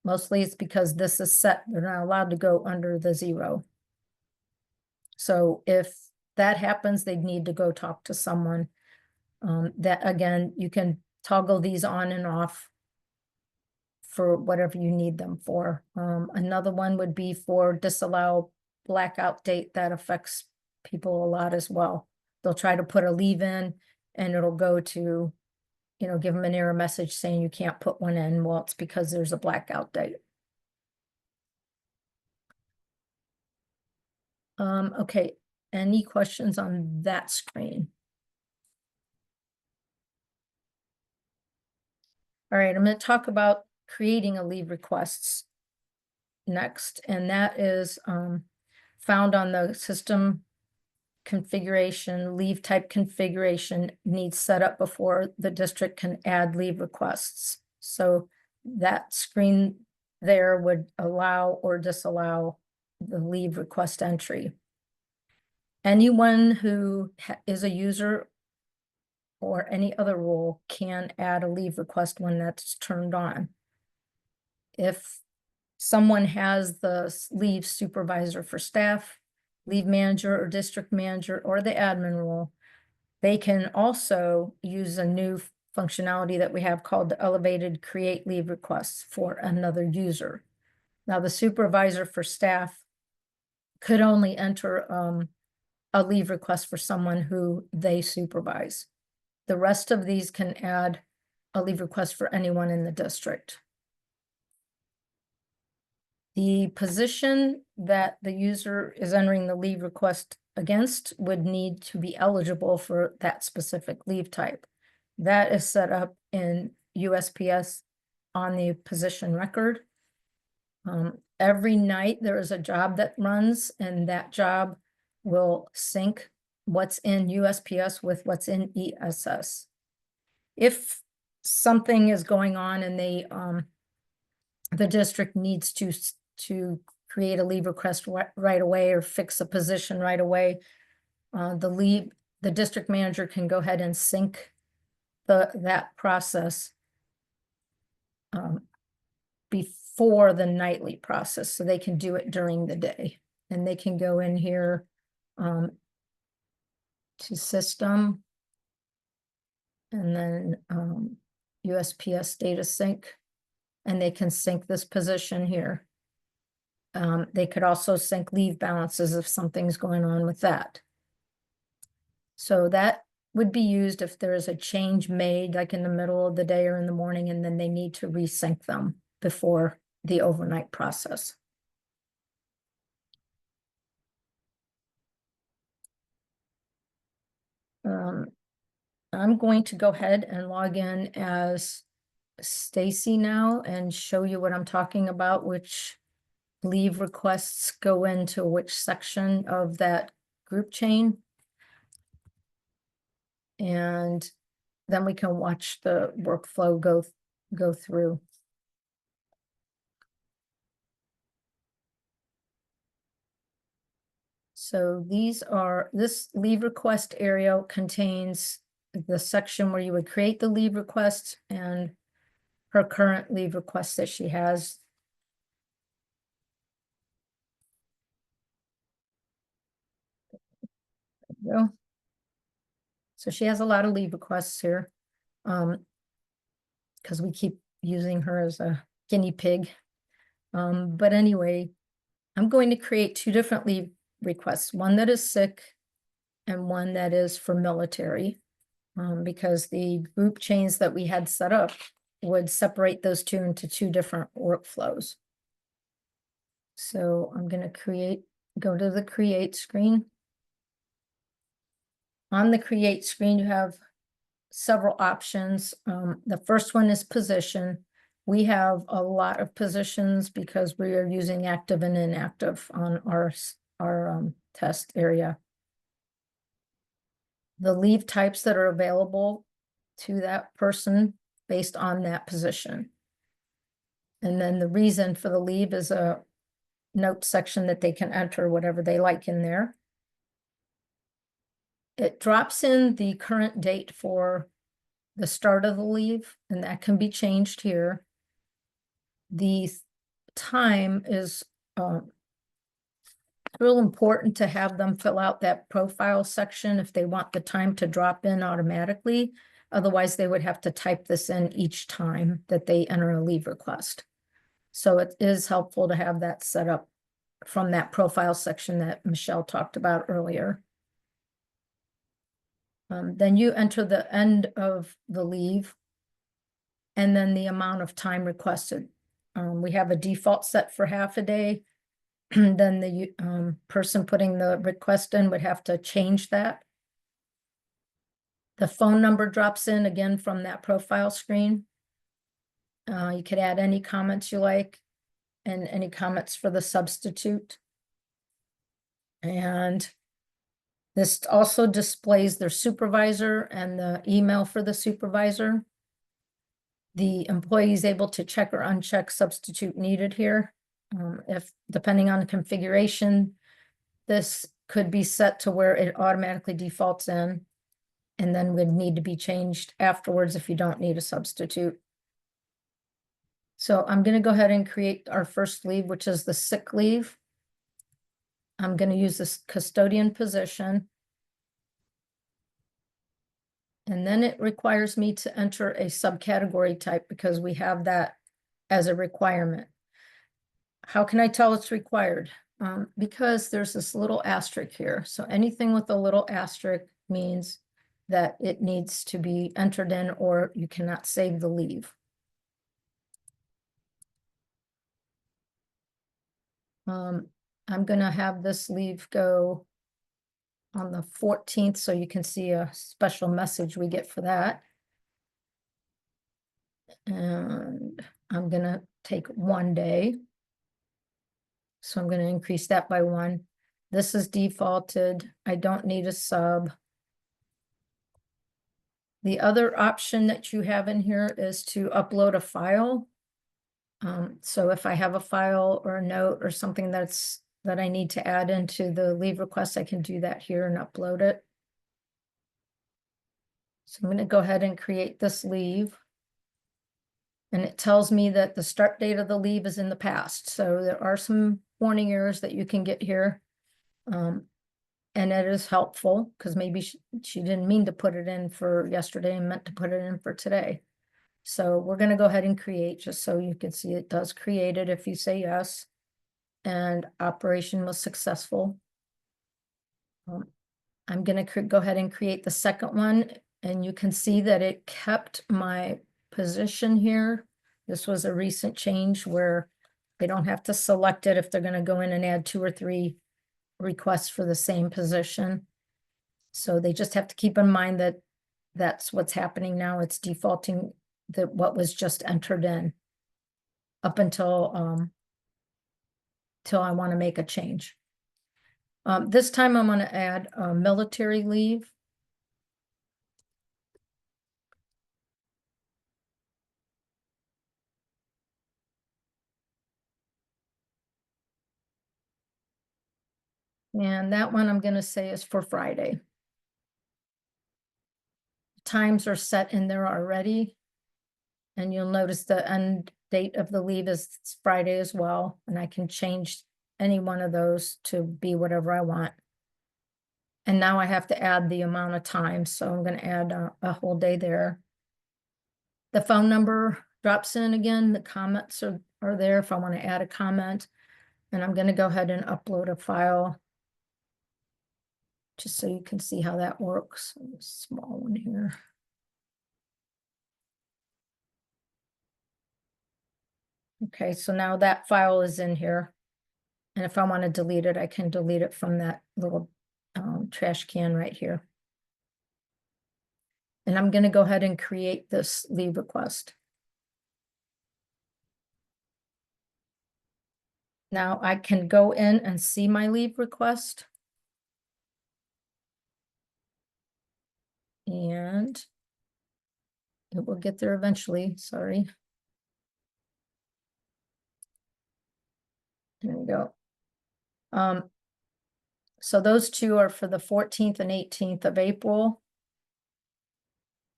Mostly it's because this is set, they're not allowed to go under the 0. So if that happens, they'd need to go talk to someone. That again, you can toggle these on and off for whatever you need them for. Another one would be for disallow blackout date. That affects people a lot as well. They'll try to put a leave in and it'll go to, give them an error message saying you can't put one in. Well, it's because there's a blackout date. Okay, any questions on that screen? All right, I'm going to talk about creating a leave requests next, and that is found on the system configuration. Leave type configuration needs set up before the district can add leave requests. So that screen there would allow or disallow the leave request entry. Anyone who is a user or any other role can add a leave request when that's turned on. If someone has the leave supervisor for staff, leave manager or district manager, or the admin role, they can also use a new functionality that we have called the elevated create leave requests for another user. Now, the supervisor for staff could only enter a leave request for someone who they supervise. The rest of these can add a leave request for anyone in the district. The position that the user is entering the leave request against would need to be eligible for that specific leave type. That is set up in USPS on the position record. every night there is a job that runs, and that job will sync what's in USPS with what's in ESS. If something is going on and the district needs to create a leave request right away or fix a position right away, the district manager can go ahead and sync that process before the nightly process, so they can do it during the day. And they can go in here to system, and then USPS data sync, and they can sync this position here. They could also sync leave balances if something's going on with that. So that would be used if there is a change made, like in the middle of the day or in the morning, and then they need to resync them before the overnight process. I'm going to go ahead and log in as Stacy now and show you what I'm talking about, which leave requests go into which section of that group chain. And then we can watch the workflow go through. So this leave request area contains the section where you would create the leave request and her current leave request that she has. There we go. So she has a lot of leave requests here, because we keep using her as a guinea pig. But anyway, I'm going to create two different leave requests, one that is sick and one that is for military, because the group chains that we had set up would separate those two into two different workflows. So I'm going to go to the create screen. On the create screen, you have several options. The first one is position. We have a lot of positions because we are using active and inactive on our test area. The leave types that are available to that person based on that position. And then the reason for the leave is a note section that they can enter whatever they like in there. It drops in the current date for the start of the leave, and that can be changed here. The time is real important to have them fill out that profile section if they want the time to drop in automatically. Otherwise, they would have to type this in each time that they enter a leave request. So it is helpful to have that set up from that profile section that Michelle talked about earlier. Then you enter the end of the leave and then the amount of time requested. We have a default set for half a day. Then the person putting the request in would have to change that. The phone number drops in again from that profile screen. You could add any comments you like and any comments for the substitute. And this also displays their supervisor and the email for the supervisor. The employee is able to check or uncheck substitute needed here. If depending on the configuration, this could be set to where it automatically defaults in and then would need to be changed afterwards if you don't need a substitute. So I'm going to go ahead and create our first leave, which is the sick leave. I'm going to use this custodian position. And then it requires me to enter a subcategory type because we have that as a requirement. How can I tell it's required? Because there's this little asterisk here. So anything with a little asterisk means that it needs to be entered in or you cannot save the leave. I'm going to have this leave go on the 14th, so you can see a special message we get for that. And I'm going to take 1 day. So I'm going to increase that by 1. This is defaulted. I don't need a sub. The other option that you have in here is to upload a file. So if I have a file or a note or something that I need to add into the leave request, I can do that here and upload it. So I'm going to go ahead and create this leave. And it tells me that the start date of the leave is in the past. So there are some warning errors that you can get here. And it is helpful because maybe she didn't mean to put it in for yesterday and meant to put it in for today. So we're going to go ahead and create, just so you can see it does create it if you say yes. And operation was successful. I'm going to go ahead and create the second one. And you can see that it kept my position here. This was a recent change where they don't have to select it if they're going to go in and add 2 or 3 requests for the same position. So they just have to keep in mind that that's what's happening now. It's defaulting what was just entered in up until till I want to make a change. This time I'm going to add military leave. And that one I'm going to say is for Friday. Times are set in there already. And you'll notice the end date of the leave is Friday as well. And I can change any one of those to be whatever I want. And now I have to add the amount of time. So I'm going to add a whole day there. The phone number drops in again. The comments are there if I want to add a comment. And I'm going to go ahead and upload a file just so you can see how that works. A small one here. Okay, so now that file is in here. And if I want to delete it, I can delete it from that little trash can right here. And I'm going to go ahead and create this leave request. Now I can go in and see my leave request. And it will get there eventually, sorry. There we go. So those 2 are for the 14th and 18th of April.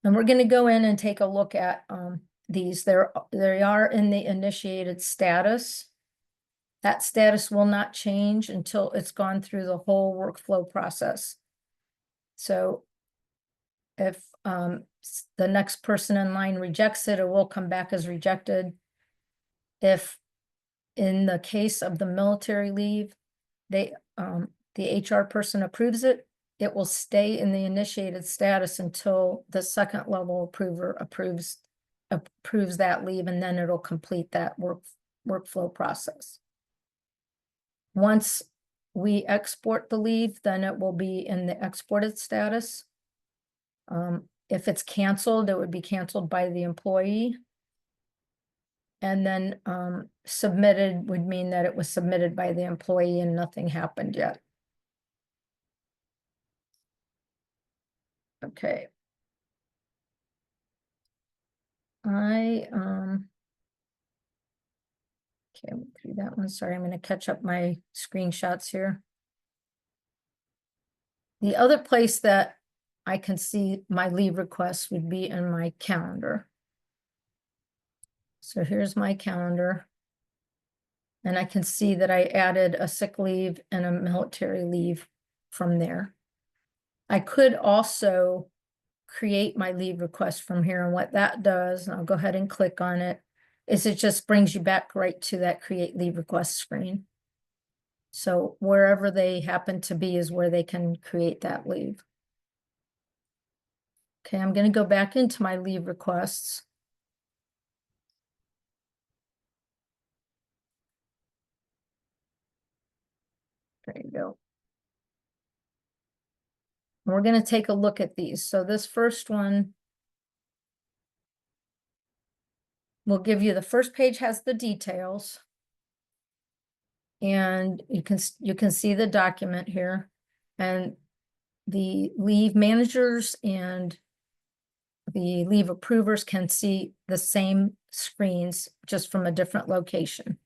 And we're going to go in and take a look at these. They are in the initiated status. That status will not change until it's gone through the whole workflow process. So if the next person in line rejects it, it will come back as rejected. If in the case of the military leave, the HR person approves it, it will stay in the initiated status until the second level approver approves that leave, and then it'll complete that workflow process. Once we export the leave, then it will be in the exported status. If it's canceled, it would be canceled by the employee. And then submitted would mean that it was submitted by the employee and nothing happened yet. Okay. Okay, I went through that one. Sorry, I'm going to catch up my screenshots here. The other place that I can see my leave requests would be in my calendar. So here's my calendar. And I can see that I added a sick leave and a military leave from there. I could also create my leave request from here, and what that does, and I'll go ahead and click on it, is it just brings you back right to that create leave request screen. So wherever they happen to be is where they can create that leave. Okay, I'm going to go back into my leave requests. There you go. And we're going to take a look at these. So this first one will give you, the first page has the details. And you can see the document here, and the leave managers and the leave approvers can see the same screens just from a different location.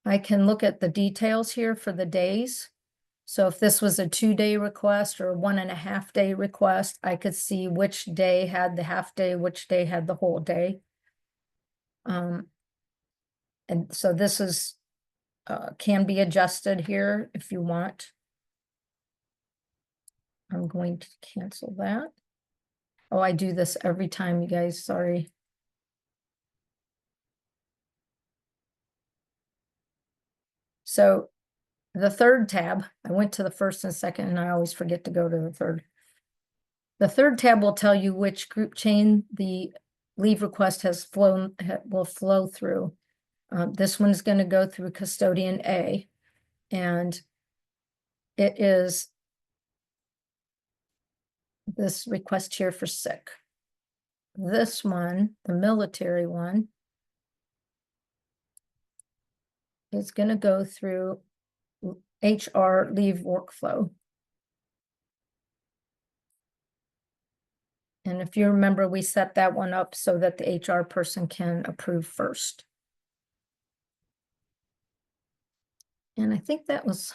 I can look at the details here for the days. So if this was a 2-day request or a 1.5-day request, I could see which day had the half day, which day had the whole day. And so this is can be adjusted here if you want. I'm going to cancel that. Oh, I do this every time, you guys, sorry. So the third tab, I went to the first and second, and I always forget to go to the third. The third tab will tell you which group chain the leave request will flow through. This one's going to go through custodian A, and it is this request here for sick. This one, the military one, is going to go through HR leave workflow. And if you remember, we set that one up so that the HR person can approve first. And I think that was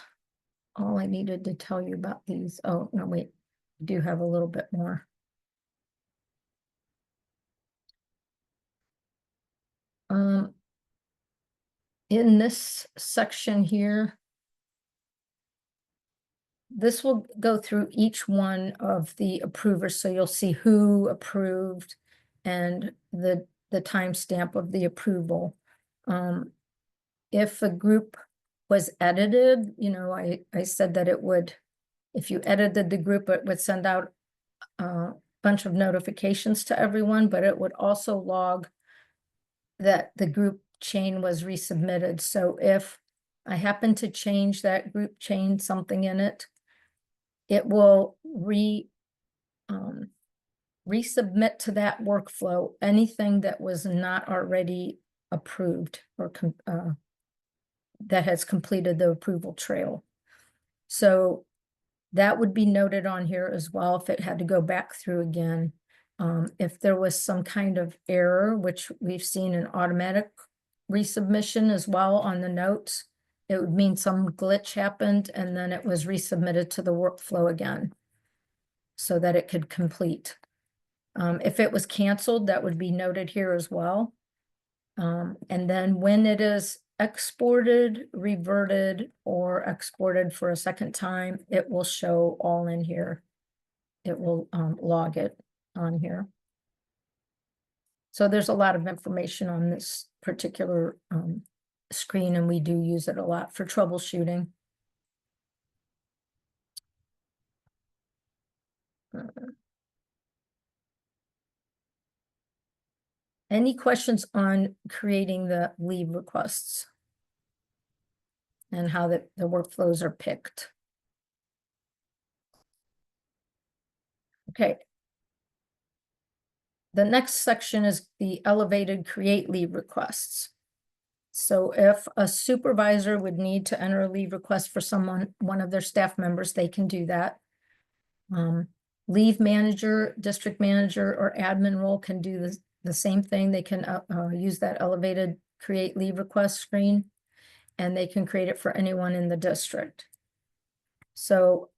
all I needed to tell you about these. Oh, no, wait, I do have a little bit more. In this section here, this will go through each one of the approvers, so you'll see who approved and the timestamp of the approval. If a group was edited, you know, I said that it would, if you edited the group, it would send out a bunch of notifications to everyone, but it would also log that the group chain was resubmitted. So if I happen to change that group chain, something in it, it will resubmit to that workflow anything that was not already approved or that has completed the approval trail. So that would be noted on here as well if it had to go back through again. If there was some kind of error, which we've seen an automatic resubmission as well on the notes, it would mean some glitch happened and then it was resubmitted to the workflow again so that it could complete. If it was canceled, that would be noted here as well. And then when it is exported, reverted, or exported for a second time, it will show all in here. It will log it on here. So there's a lot of information on this particular screen, and we do use it a lot for troubleshooting. Any questions on creating the leave requests and how the workflows are picked? Okay. The next section is the elevated create leave requests. So if a supervisor would need to enter a leave request for one of their staff members, they can do that. Leave manager, district manager, or admin role can do the same thing. They can use that elevated create leave request screen, and they can create it for anyone in the district. So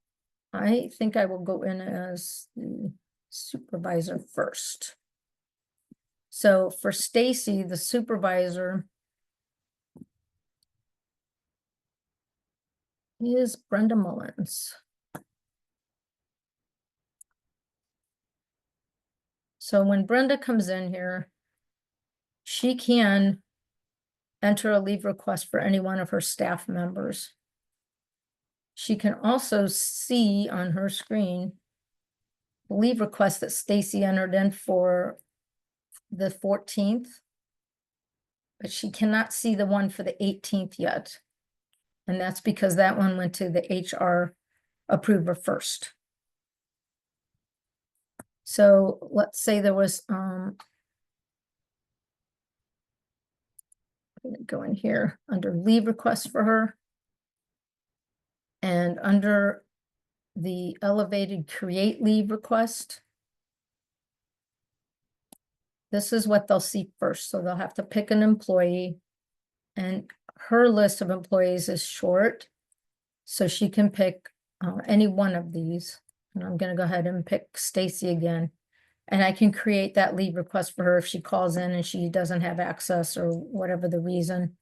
I think I will go in as the supervisor first. So for Stacy, the supervisor is Brenda Mullins. So when Brenda comes in here, she can enter a leave request for any one of her staff members. She can also see on her screen the leave request that Stacy entered in for the 14th, but she cannot see the one for the 18th yet. And that's because that one went to the HR approver first. So let's say there was gonna go in here under leave request for her. And under the elevated create leave request, this is what they'll see first. So they'll have to pick an employee, and her list of employees is short. So she can pick any one of these. And I'm gonna go ahead and pick Stacy again. And I can create that leave request for her if she calls in and she doesn't have access or whatever the reason.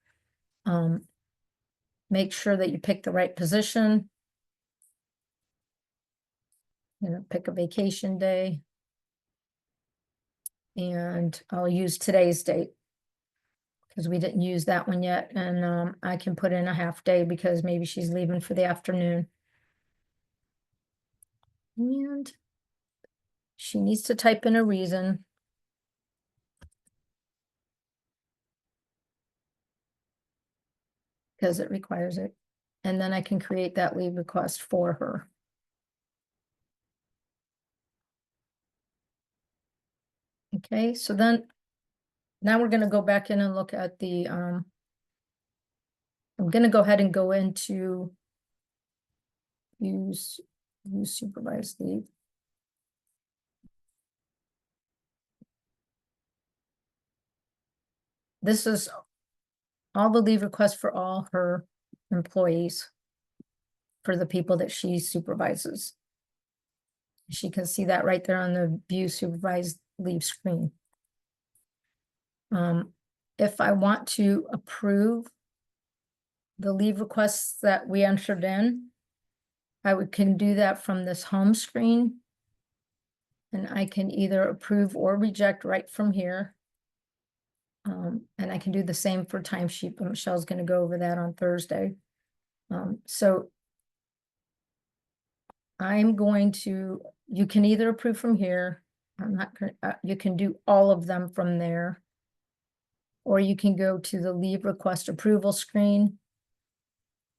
Make sure that you pick the right position. Pick a vacation day. And I'll use today's date because we didn't use that one yet. And I can put in a half day because maybe she's leaving for the afternoon. And she needs to type in a reason. Because it requires it. And then I can create that leave request for her. Okay, so then now we're going to go back in and look at the, I'm going to go ahead and go into use supervised leave. This is all the leave requests for all her employees, for the people that she supervises. She can see that right there on the view supervised leave screen. If I want to approve the leave requests that we entered in, can do that from this home screen. And I can either approve or reject right from here. And I can do the same for timesheet, but Michelle's going to go over that on Thursday. So I'm going to, you can either approve from here. I'm not going to, you can do all of them from there. Or you can go to the leave request approval screen.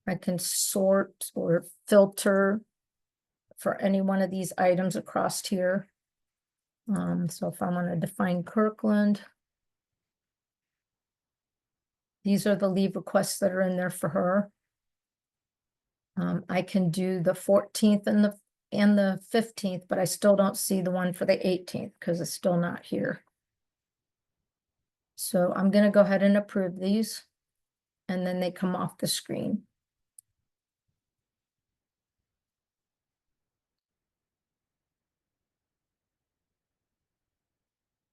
I can sort or filter for any one of these items across here. So if I want to define Kirkland, these are the leave requests that are in there for her. I can do the 14th and the 15th, but I still don't see the one for the 18th because it's still not here. So I'm going to go ahead and approve these, and then they come off the screen.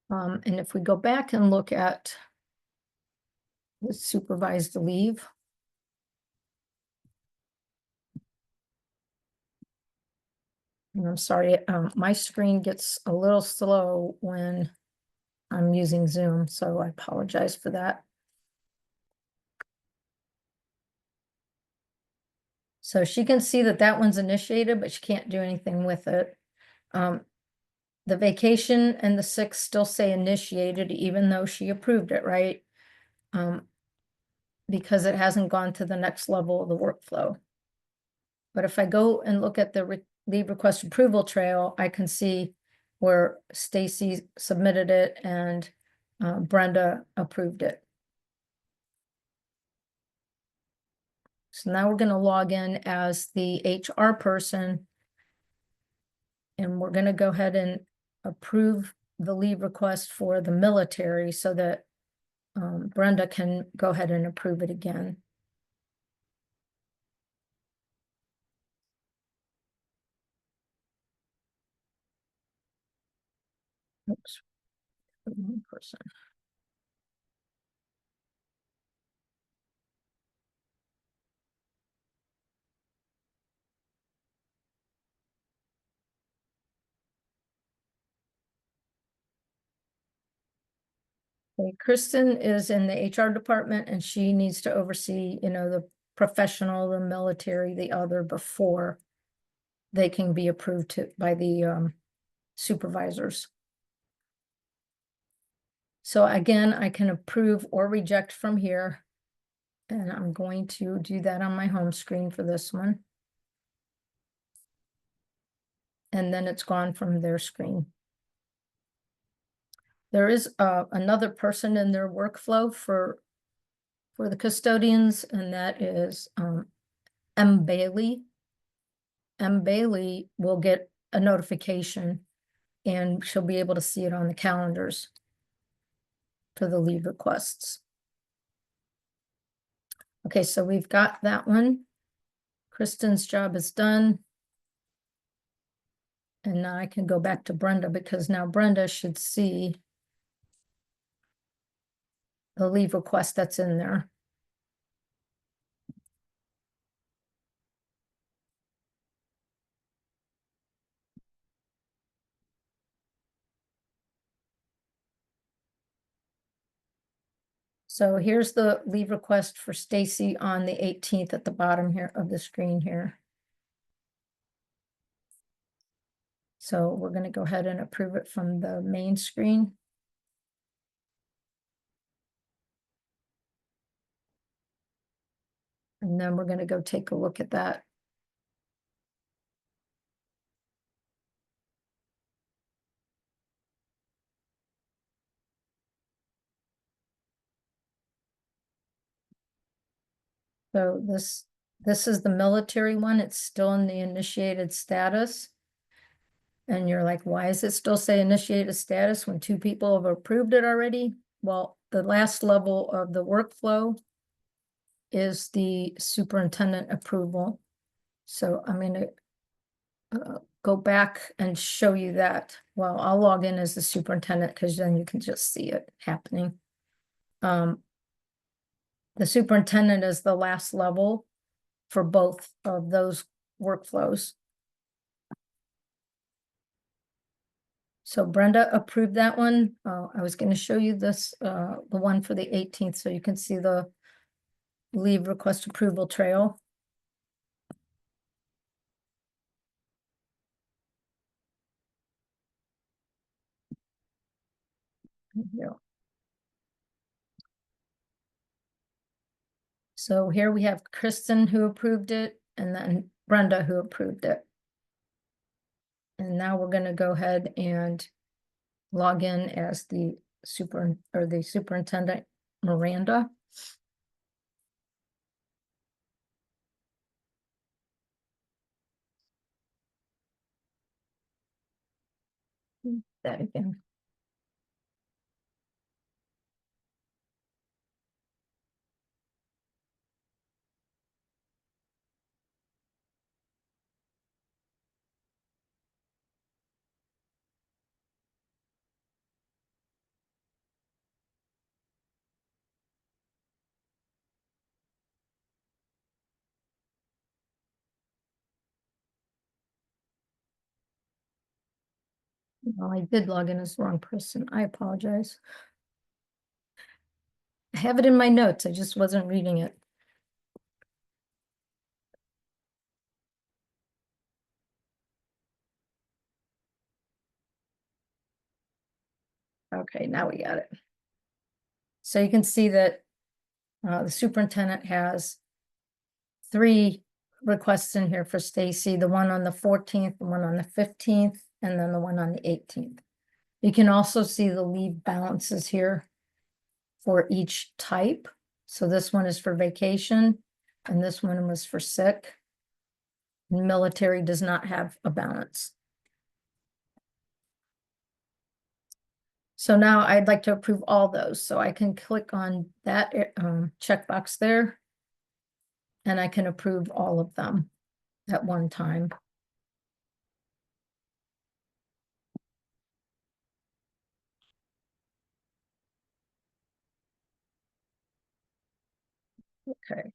And if we go back and look at the supervised leave, and I'm sorry, my screen gets a little slow when I'm using Zoom, so I apologize for that. So she can see that that one's initiated, but she can't do anything with it. The vacation and the sick still say initiated, even though she approved it, right? Because it hasn't gone to the next level of the workflow. But if I go and look at the leave request approval trail, I can see where Stacy submitted it and Brenda approved it. So now we're going to log in as the HR person, and we're going to go ahead and approve the leave request for the military so that Brenda can go ahead and approve it again. Oops, wrong person. Okay, Kristen is in the HR department, and she needs to oversee, the professional, the military, the other, before they can be approved by the supervisors. So again, I can approve or reject from here. And I'm going to do that on my home screen for this one. And then it's gone from their screen. There is another person in their workflow for for the custodians, and that is M. Bailey. M. Bailey will get a notification and she'll be able to see it on the calendars for the leave requests. Okay, so we've got that one. Kristen's job is done. And now I can go back to Brenda because now Brenda should see the leave request that's in there. So here's the leave request for Stacy on the 18th at the bottom here of the screen here. So we're going to go ahead and approve it from the main screen. And then we're going to go take a look at that. So this is the military one. It's still in the initiated status. And you're like, why does it still say initiated status when 2 people have approved it already? Well, the last level of the workflow is the superintendent approval. So I'm going to go back and show you that. Well, I'll log in as the superintendent because then you can just see it happening. The superintendent is the last level for both of those workflows. So Brenda approved that one. I was going to show you this, the one for the 18th, so you can see the leave request approval trail. Yeah. So here we have Kristen who approved it, and then Brenda who approved it. And now we're going to go ahead and log in as the superintendent, Miranda. That again. Well, I did log in as the wrong person. I apologize. I have it in my notes. I just wasn't reading it. Okay, now we got it. So you can see that the superintendent has 3 requests in here for Stacy, the one on the 14th, the one on the 15th, and then the one on the 18th. You can also see the leave balances here for each type. So this one is for vacation, and this one was for sick. Military does not have a balance. So now I'd like to approve all those. So I can click on that checkbox there, and I can approve all of them at one time. Okay.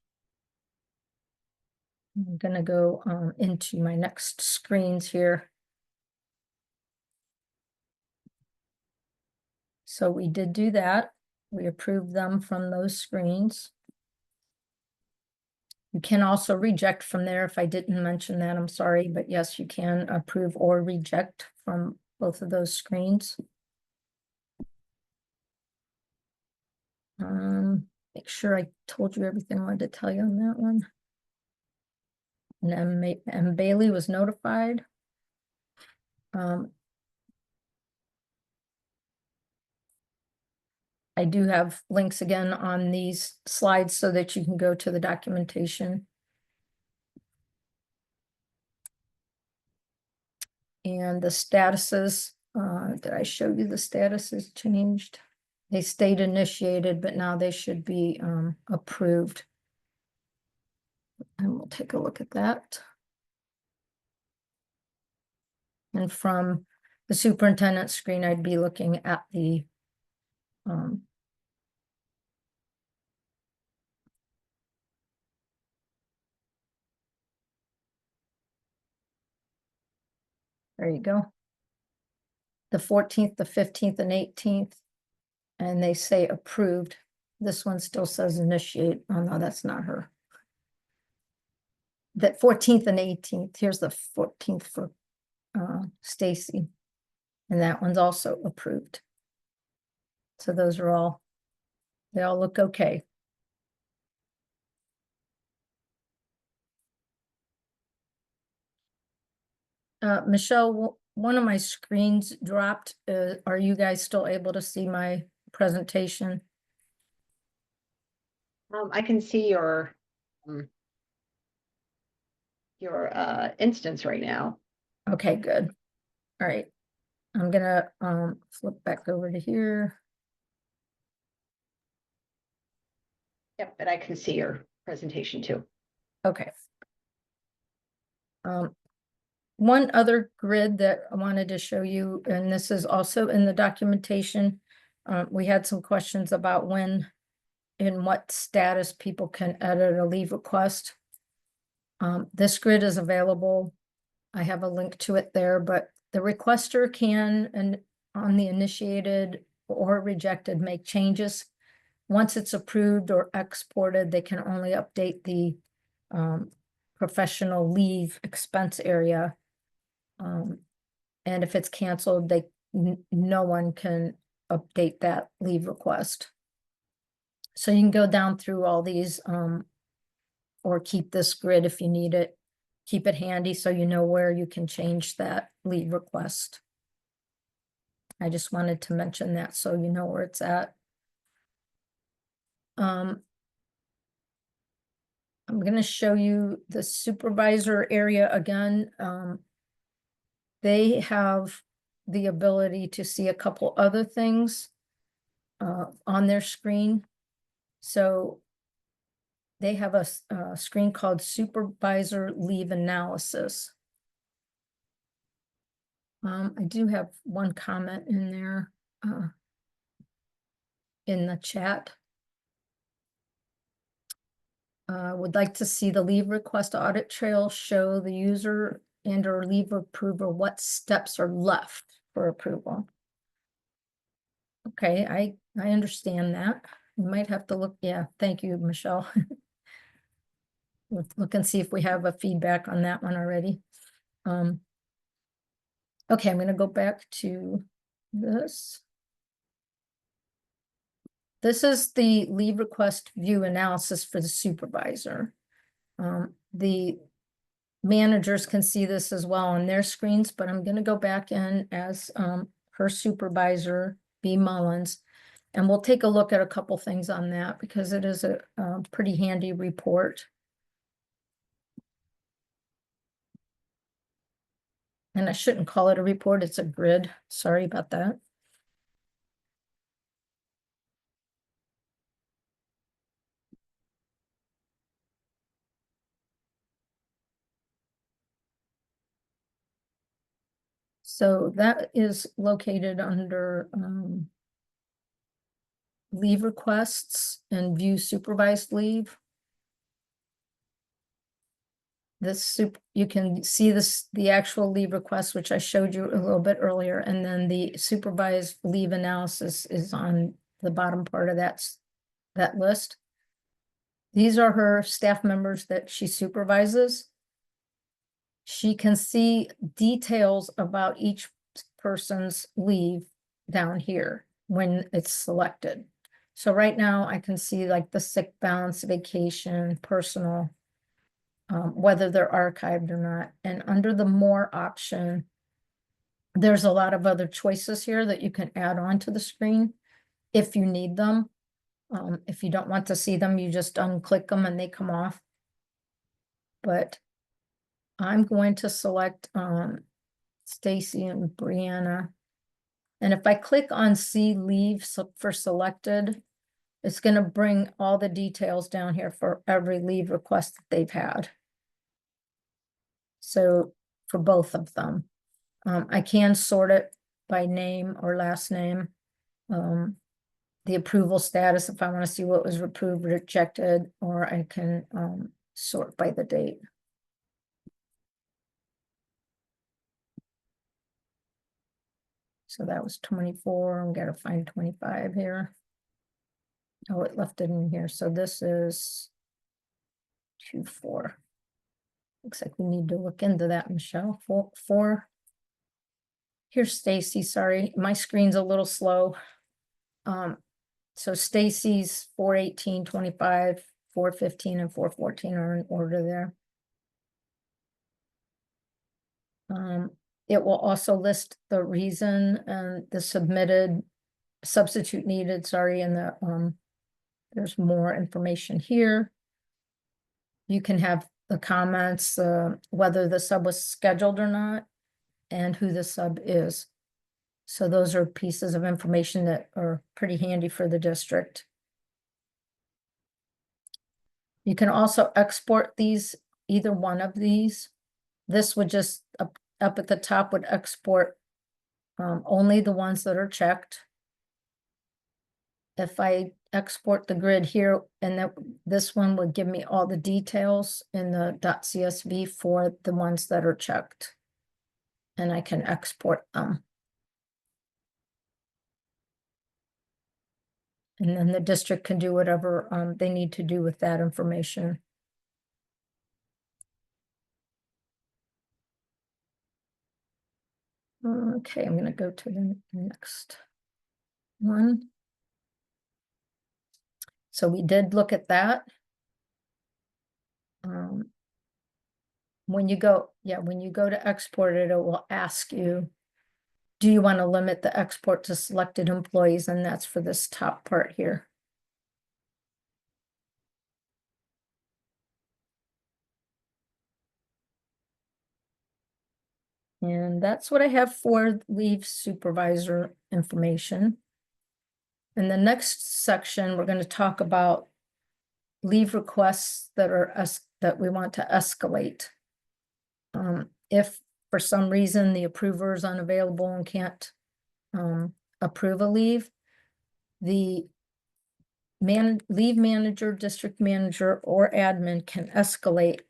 I'm gonna go into my next screens here. So we did do that. We approved them from those screens. You can also reject from there. If I didn't mention that, I'm sorry, but yes, you can approve or reject from both of those screens. Make sure I told you everything I wanted to tell you on that one. And Bailey was notified. I do have links again on these slides so that you can go to the documentation. And the statuses, did I show you the statuses changed? They stayed initiated, but now they should be approved. And we'll take a look at that. And from the superintendent screen, I'd be looking at the there you go. The 14th, the 15th, and 18th, and they say approved. This one still says initiate. Oh no, that's not her. That 14th and 18th. Here's the 14th for Stacy, and that one's also approved. So those are all, they all look okay. Michelle, one of my screens dropped. Are you guys still able to see my presentation? I can see your instance right now. Okay, good. All right. I'm gonna flip back over to here. Yep, and I can see your presentation too. Okay. One other grid that I wanted to show you, and this is also in the documentation. We had some questions about when, in what status people can edit a leave request. This grid is available. I have a link to it there, but the requester can, and on the initiated or rejected, make changes. Once it's approved or exported, they can only update the professional leave expense area. And if it's canceled, no one can update that leave request. So you can go down through all these or keep this grid if you need it. Keep it handy so you know where you can change that leave request. I just wanted to mention that so you know where it's at. I'm going to show you the supervisor area again. They have the ability to see a couple other things on their screen. So they have a screen called Supervisor Leave Analysis. I do have one comment in there in the chat. Would like to see the leave request audit trail show the user and or leave approver what steps are left for approval. Okay, I understand that. You might have to look. Yeah, thank you, Michelle. Let's look and see if we have a feedback on that one already. Okay, I'm going to go back to this. This is the leave request view analysis for the supervisor. The managers can see this as well on their screens, but I'm going to go back in as her supervisor, B. Mullins, and we'll take a look at a couple things on that because it is a pretty handy report. And I shouldn't call it a report, it's a grid. Sorry about that. So that is located under leave requests and view supervised leave. You can see the actual leave request, which I showed you a little bit earlier, and then the supervised leave analysis is on the bottom part of that list. These are her staff members that she supervises. She can see details about each person's leave down here when it's selected. So right now I can see like the sick balance, vacation, personal, whether they're archived or not. And under the more option, there's a lot of other choices here that you can add on to the screen. if you need them. If you don't want to see them, you just unclick them and they come off. But I'm going to select Stacy and Brianna. And if I click on see leave for selected, it's going to bring all the details down here for every leave request that they've had. So for both of them, I can sort it by name or last name. The approval status, if I want to see what was approved, rejected, or I can sort by the date. So that was 24. I'm gonna find 25 here. Oh, it left it in here. So this is 24. Looks like we need to look into that, Michelle. Four. Here's Stacy. Sorry, my screen's a little slow. So Stacy's 418, 25, 415, and 414 are in order there. It will also list the reason and the substitute needed, sorry, and there's more information here. You can have the comments, whether the sub was scheduled or not, and who the sub is. So those are pieces of information that are pretty handy for the district. You can also export these, either one of these. This would just, up at the top, would export only the ones that are checked. If I export the grid here, and this one would give me all the details in the .csv for the ones that are checked. And I can export them. And then the district can do whatever they need to do with that information. Okay, I'm going to go to the next one. So we did look at that. When you go to export it, it will ask you, do you want to limit the export to selected employees? And that's for this top part here. And that's what I have for leave supervisor information. In the next section, we're going to talk about leave requests that we want to escalate. If for some reason the approver is unavailable and can't approve a leave, the leave manager, district manager, or admin can escalate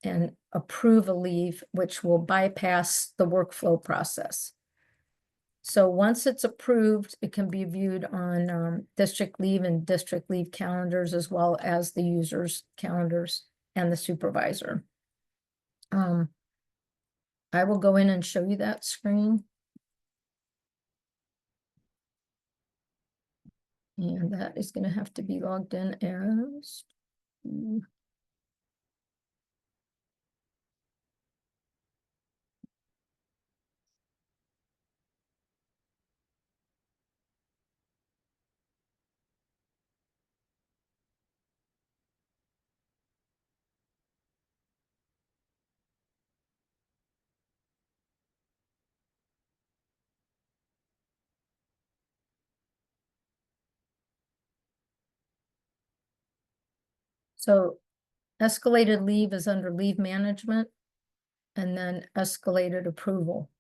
and approve a leave, which will bypass the workflow process. So once it's approved, it can be viewed on district leave and district leave calendars, as well as the users' calendars and the supervisor. I will go in and show you that screen. And that is going to have to be logged in as. So escalated leave is under leave management, and then escalated approval.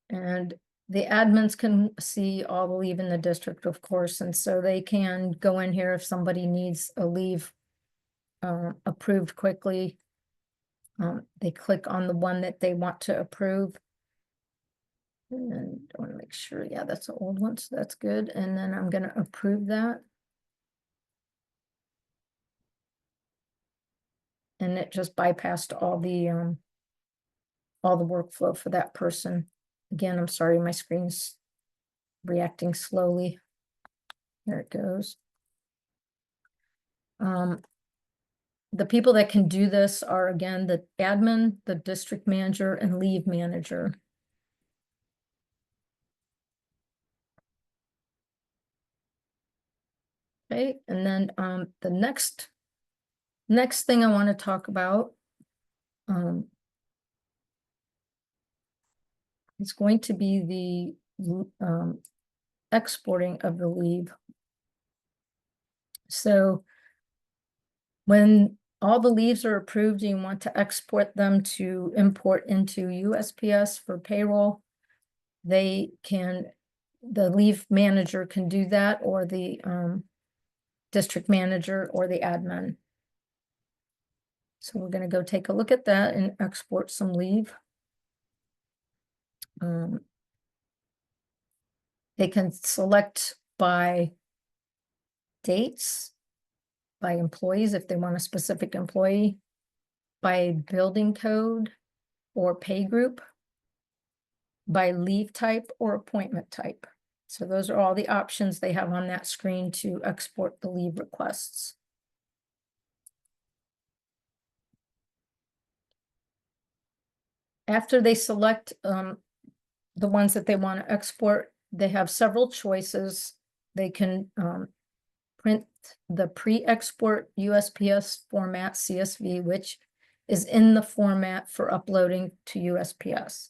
And the admins can see all the leave in the district, of course, and so they can go in here if somebody needs a leave approved quickly. They click on the one that they want to approve. And I want to make sure, yeah, that's an old one, so that's good. And then I'm going to approve that. And it just bypassed all the workflow for that person. Again, I'm sorry, my screen's reacting slowly. There it goes. The people that can do this are, again, the admin, the district manager, and leave manager. Okay, and then the next thing I want to talk about is going to be the exporting of the leave. So when all the leaves are approved, you want to export them to import into USPS for payroll. The leave manager can do that, or the district manager or the admin. So we're going to go take a look at that and export some leave. They can select by dates, by employees if they want a specific employee, by building code or pay group, by leave type or appointment type. So those are all the options they have on that screen to export the leave requests. After they select the ones that they want to export, they have several choices. They can print the pre-export USPS format CSV, which is in the format for uploading to USPS.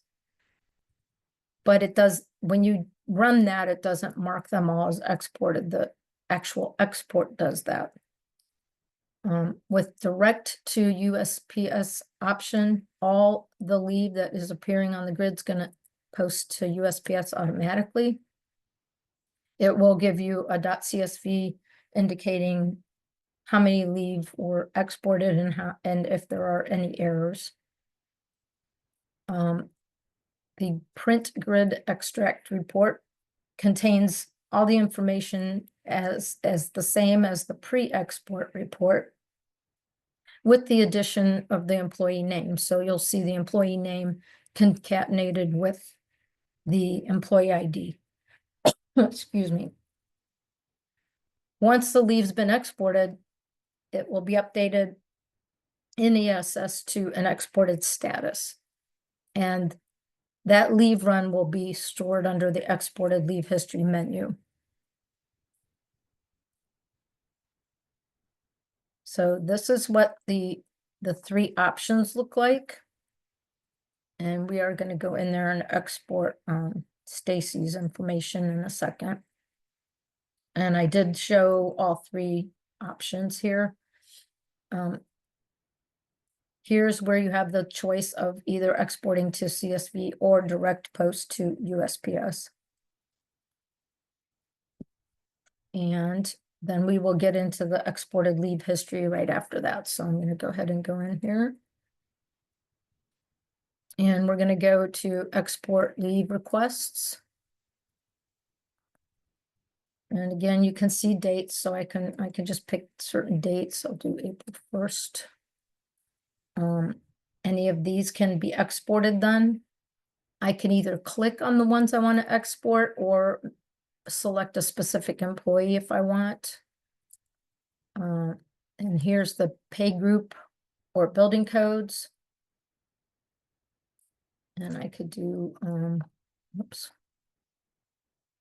But it does, when you run that, it doesn't mark them all as exported. The actual export does that. With direct to USPS option, all the leave that is appearing on the grid is going to post to USPS automatically. It will give you a .csv indicating how many leave were exported and if there are any errors. The print grid extract report contains all the information as the same as the pre-export report, with the addition of the employee name. So you'll see the employee name concatenated with the employee ID. Excuse me. Once the leave's been exported, it will be updated in ESS to an exported status. And that leave run will be stored under the exported leave history menu. So this is what the three options look like. And we are going to go in there and export Stacy's information in a second. And I did show all three options here. Here's where you have the choice of either exporting to CSV or direct post to USPS. And then we will get into the exported leave history right after that. So I'm going to go ahead and go in here. And we're going to go to export leave requests. And again, you can see dates, so I can just pick certain dates. I'll do April 1st. Any of these can be exported then. I can either click on the ones I want to export or select a specific employee if I want. And here's the pay group or building codes. And I could do,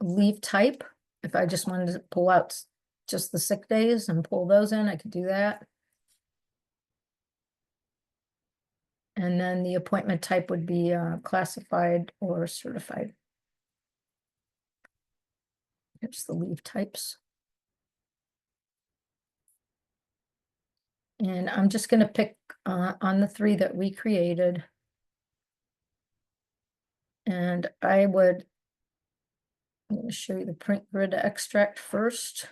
leave type. If I just wanted to pull out just the sick days and pull those in, I could do that. And then the appointment type would be classified or certified. Here's the leave types. And I'm just going to pick on the three that we created. And I'm going to show you the print grid extract first.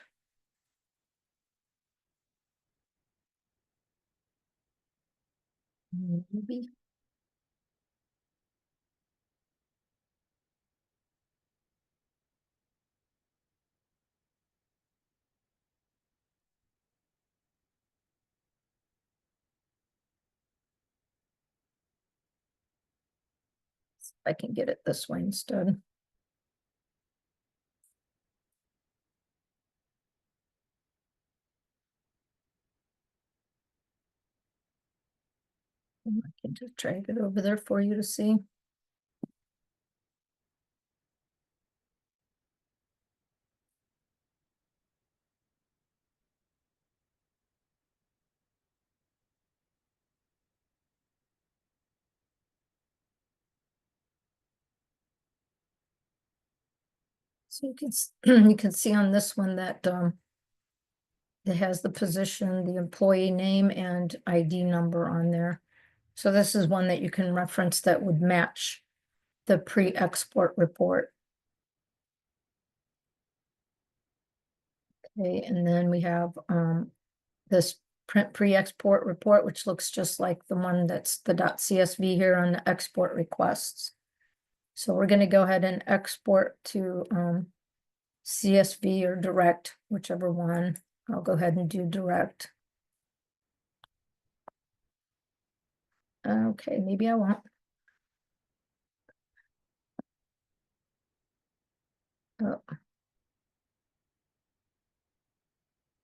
Maybe. I can get it this way instead. I can just drag it over there for you to see. So you can, you can see on this one that it has the position, the employee name and ID number on there. So this is one that you can reference that would match the pre-export report. Okay, and then we have this print pre-export report, which looks just like the one that's the .csv here on the export requests. So we're going to go ahead and export to CSV or direct, whichever one. I'll go ahead and do direct. Okay, maybe I won't. Oh.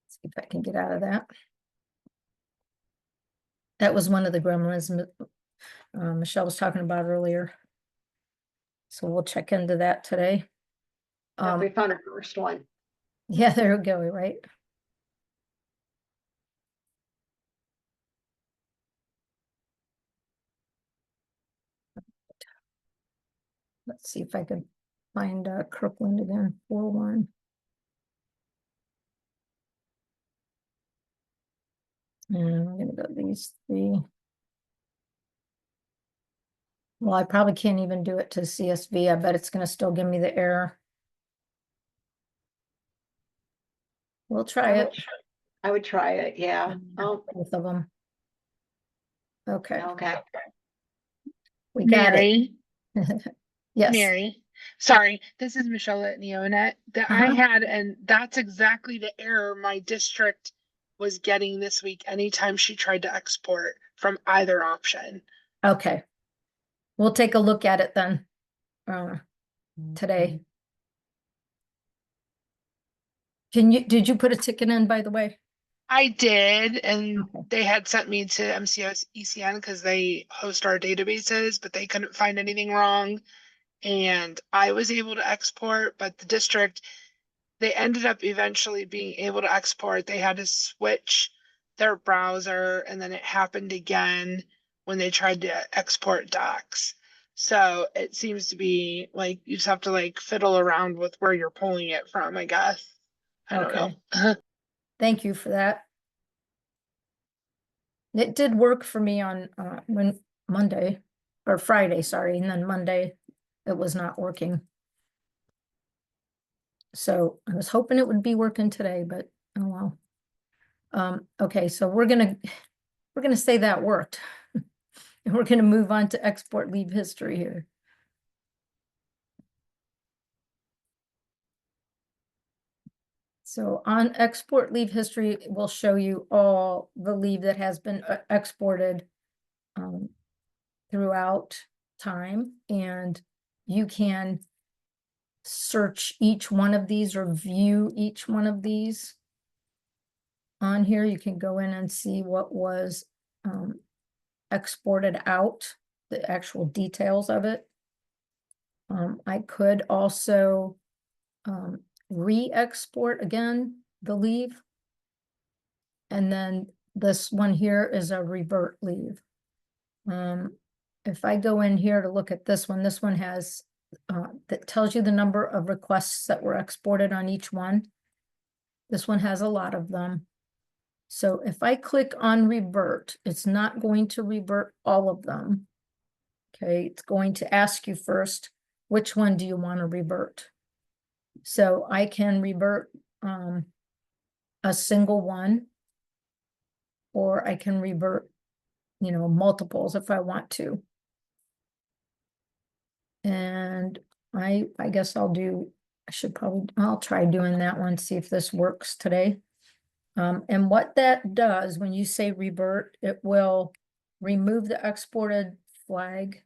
See if I can get out of that. That was one of the gremlins Michelle was talking about earlier. So we'll check into that today. We found our first one. Yeah, there we go, right? Let's see if I can find Kirkland again, 4-1. And I'm gonna go these three. Well, I probably can't even do it to CSV. I bet it's gonna still give me the error. We'll try it. I would try it, yeah. Oh, Both of them. Okay, okay. we got Mary, it. Yes. Mary. Sorry, this is Michelle at Neonet. That I had, and that's exactly the error my district was getting this week anytime she tried to export from either option. Okay. We'll take a look at it then today. Did you put a ticket in, by the way? I did, and Okay. they had sent me to MCOs ECN because they host our databases, but they couldn't find anything wrong. And I was able to export, but the district, they ended up eventually being able to export. They had to switch their browser, and then it happened again when they tried to export docs. So it seems to be like you just have to like fiddle around with where you're pulling it from, I guess. I don't know. Thank you for that. It did work for me on when Monday or Friday, sorry, and then Monday it was not working. So I was hoping it would be working today, but oh well. Okay, so we're gonna say that worked. And we're gonna move on to export leave history here. So on export leave history, it will show you all the leave that has been exported throughout time, and you can search each one of these or view each one of these. On here, you can go in and see what was exported out, the actual details of it. I could also re-export again the leave. And then this one here is a revert leave. If I go in here to look at this one has that tells you the number of requests that were exported on each one. This one has a lot of them. So if I click on revert, it's not going to revert all of them. Okay, it's going to ask you first, which one do you want to revert? So I can revert a single one, or I can revert, multiples if I want to. And I guess I'll try doing that one, see if this works today. And what that does, when you say revert, it will remove the exported flag,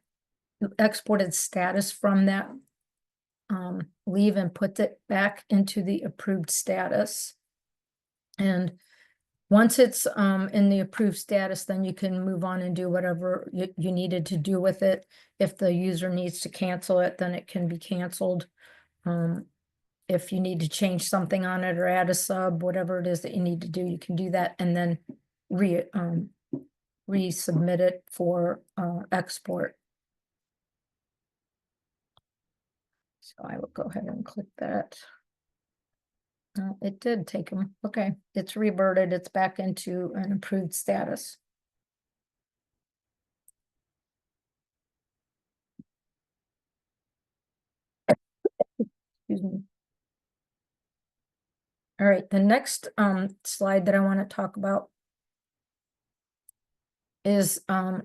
exported status from that leave and put it back into the approved status. And Once it's in the approved status, then you can move on and do whatever you needed to do with it. If the user needs to cancel it, then it can be canceled. If you need to change something on it or add a sub, whatever it is that you need to do, you can do that and then resubmit it for export. So I will go ahead and click that. It did take them. Okay, it's reverted. It's back into an approved status. Excuse me. All right, the next slide that I want to talk about is on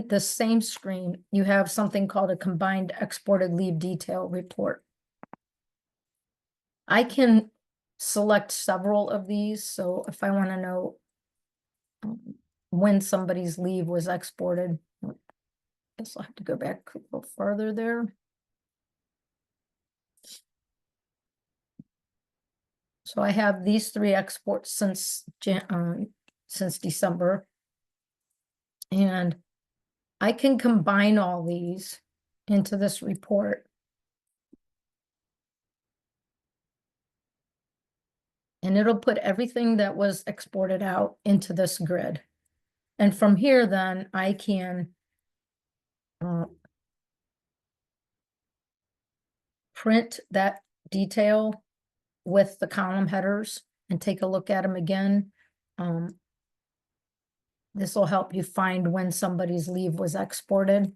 the same screen, you have something called a combined exported leave detail report. I can select several of these, so if I want to know when somebody's leave was exported, I guess I'll have to go back a little further there. So I have these 3 exports since December. And I can combine all these into this report. And it'll put everything that was exported out into this grid. And from here, then I can print that detail with the column headers and take a look at them again. This will help you find when somebody's leave was exported.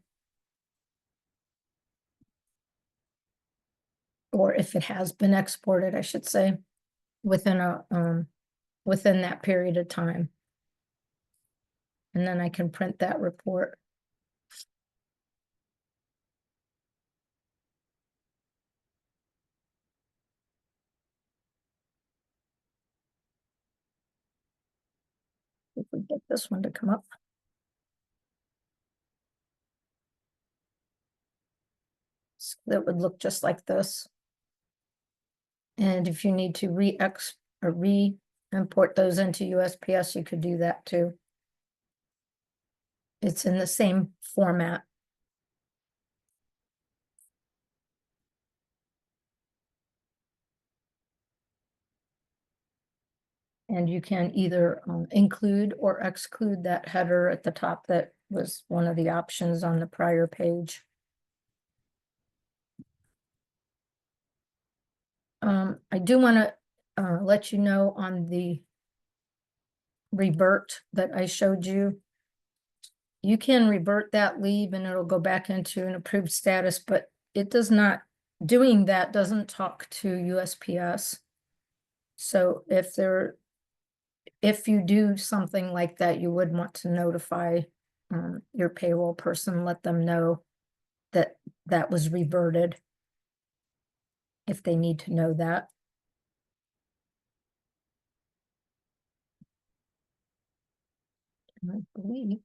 Or if it has been exported, I should say, within that period of time. And then I can print that report. If we get this one to come up. So that would look just like this. And if you need to re-import those into USPS, you could do that too. It's in the same format. And you can either include or exclude that header at the top. That was one of the options on the prior page. I do want to let you know on the revert that I showed you. You can revert that leave and it'll go back into an approved status, but it does not, doing that doesn't talk to USPS. So if you do something like that, you would want to notify your payroll person, let them know that that was reverted if they need to know that. And I believe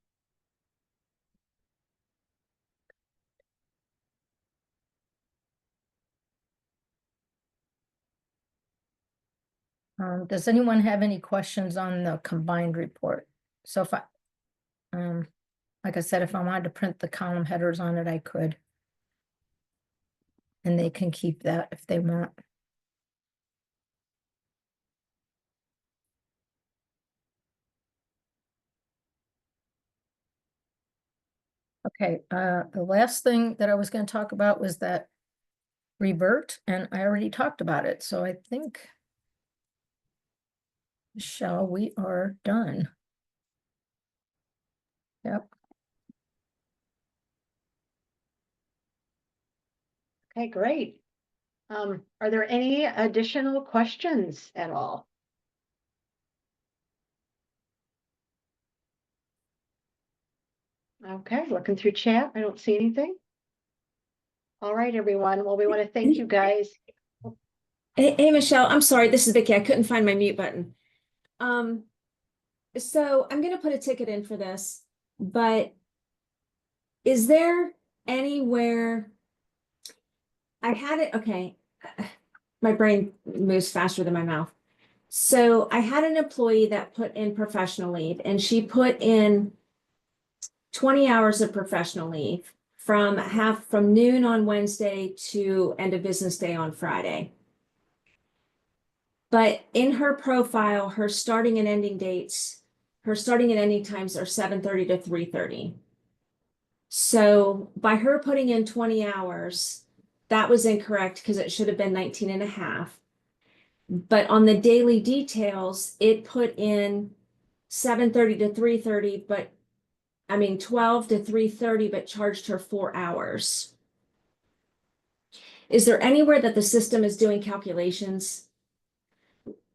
does anyone have any questions on the combined report? So if I, like I said, if I wanted to print the column headers on it, I could. And they can keep that if they want. Okay, the last thing that I was going to talk about was that revert, and I already talked about it. So I think, Michelle, we are done. Yep. Okay, great. Are there any additional questions at all? Okay, looking through chat, I don't see anything. All right, everyone. Well, we want to thank you guys. Hey, Michelle, I'm sorry, this is Vicky. I couldn't find my mute button. So I'm gonna put a ticket in for this, but is there anywhere I had it? Okay, my brain moves faster than my mouth. So I had an employee that put in professional leave, and she put in 20 hours of professional leave from noon on Wednesday to end of business day on Friday. But in her profile, her starting and ending times are 7:30 to 3:30. So by her putting in 20 hours, that was incorrect because it should have been 19 and a half. But on the daily details, it put in 7:30 to 3:30, 12 to 3:30, but charged her 4 hours. Is there anywhere that the system is doing calculations?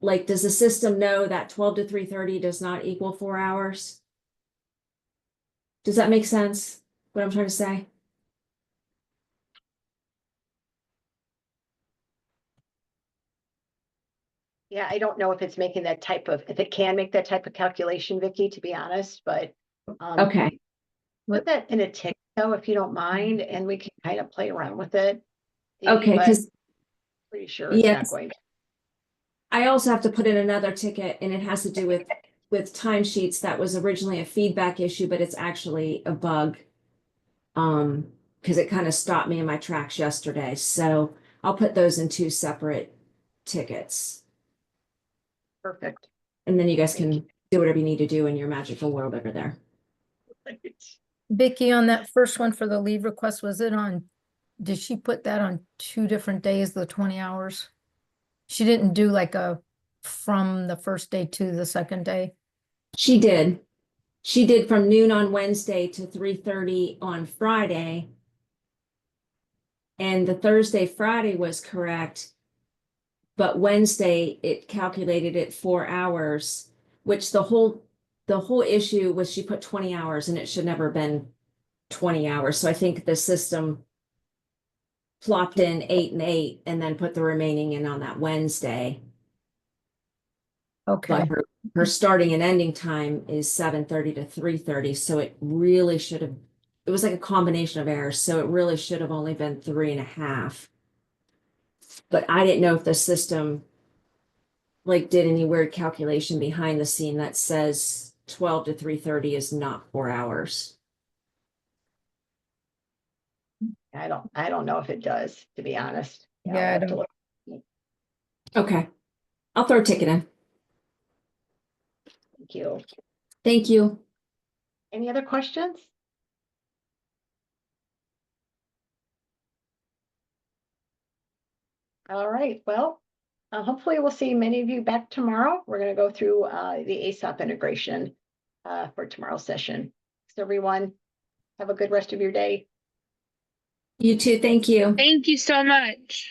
Like, does the system know that 12 to 3:30 does not equal 4 hours? Does that make sense? What I'm trying to say? Yeah, I don't know if it's making that type of, if it can make that type of calculation, Vicky, to be honest, but Okay, put that in a tick though, if you don't mind, and we can kind of play around with it. okay, But because pretty sure it's not yes, going to. I also have to put in another ticket, and it has to do with timesheets. That was originally a feedback issue, but it's actually a bug. Because it kind of stopped me in my tracks yesterday. So I'll put those in 2 separate tickets. Perfect. And then you guys Thank can do whatever you need to do in your magical world over there. Vicky, on that first one for the leave request, did she put that on 2 different days, the 20 hours? She didn't do like from the first day to the second day? She did. She did from noon on Wednesday to 3:30 on Friday. And the Thursday, Friday was correct. But Wednesday, it calculated it 4 hours, which the whole issue was she put 20 hours and it should never have been 20 hours. So I think the system plopped in 8 and 8 and then put the remaining in on that Wednesday. Okay, But her starting and ending time is 7:30 to 3:30. So it really should have, it was like a combination of errors. So it really should have only been 3.5. But I didn't know if the system like did any weird calculation behind the scene that says 12 to 3:30 is not 4 hours. I don't know if it does, to be honest. I'll yeah, I have to don't, look. Okay. I'll throw a ticket in. Thank you. Thank you. Any other questions? All right, well, hopefully we'll see many of you back tomorrow. We're going to go through the ASAP integration for tomorrow's session. So everyone, have a good rest of your day. You too. Thank you. Thank you so much.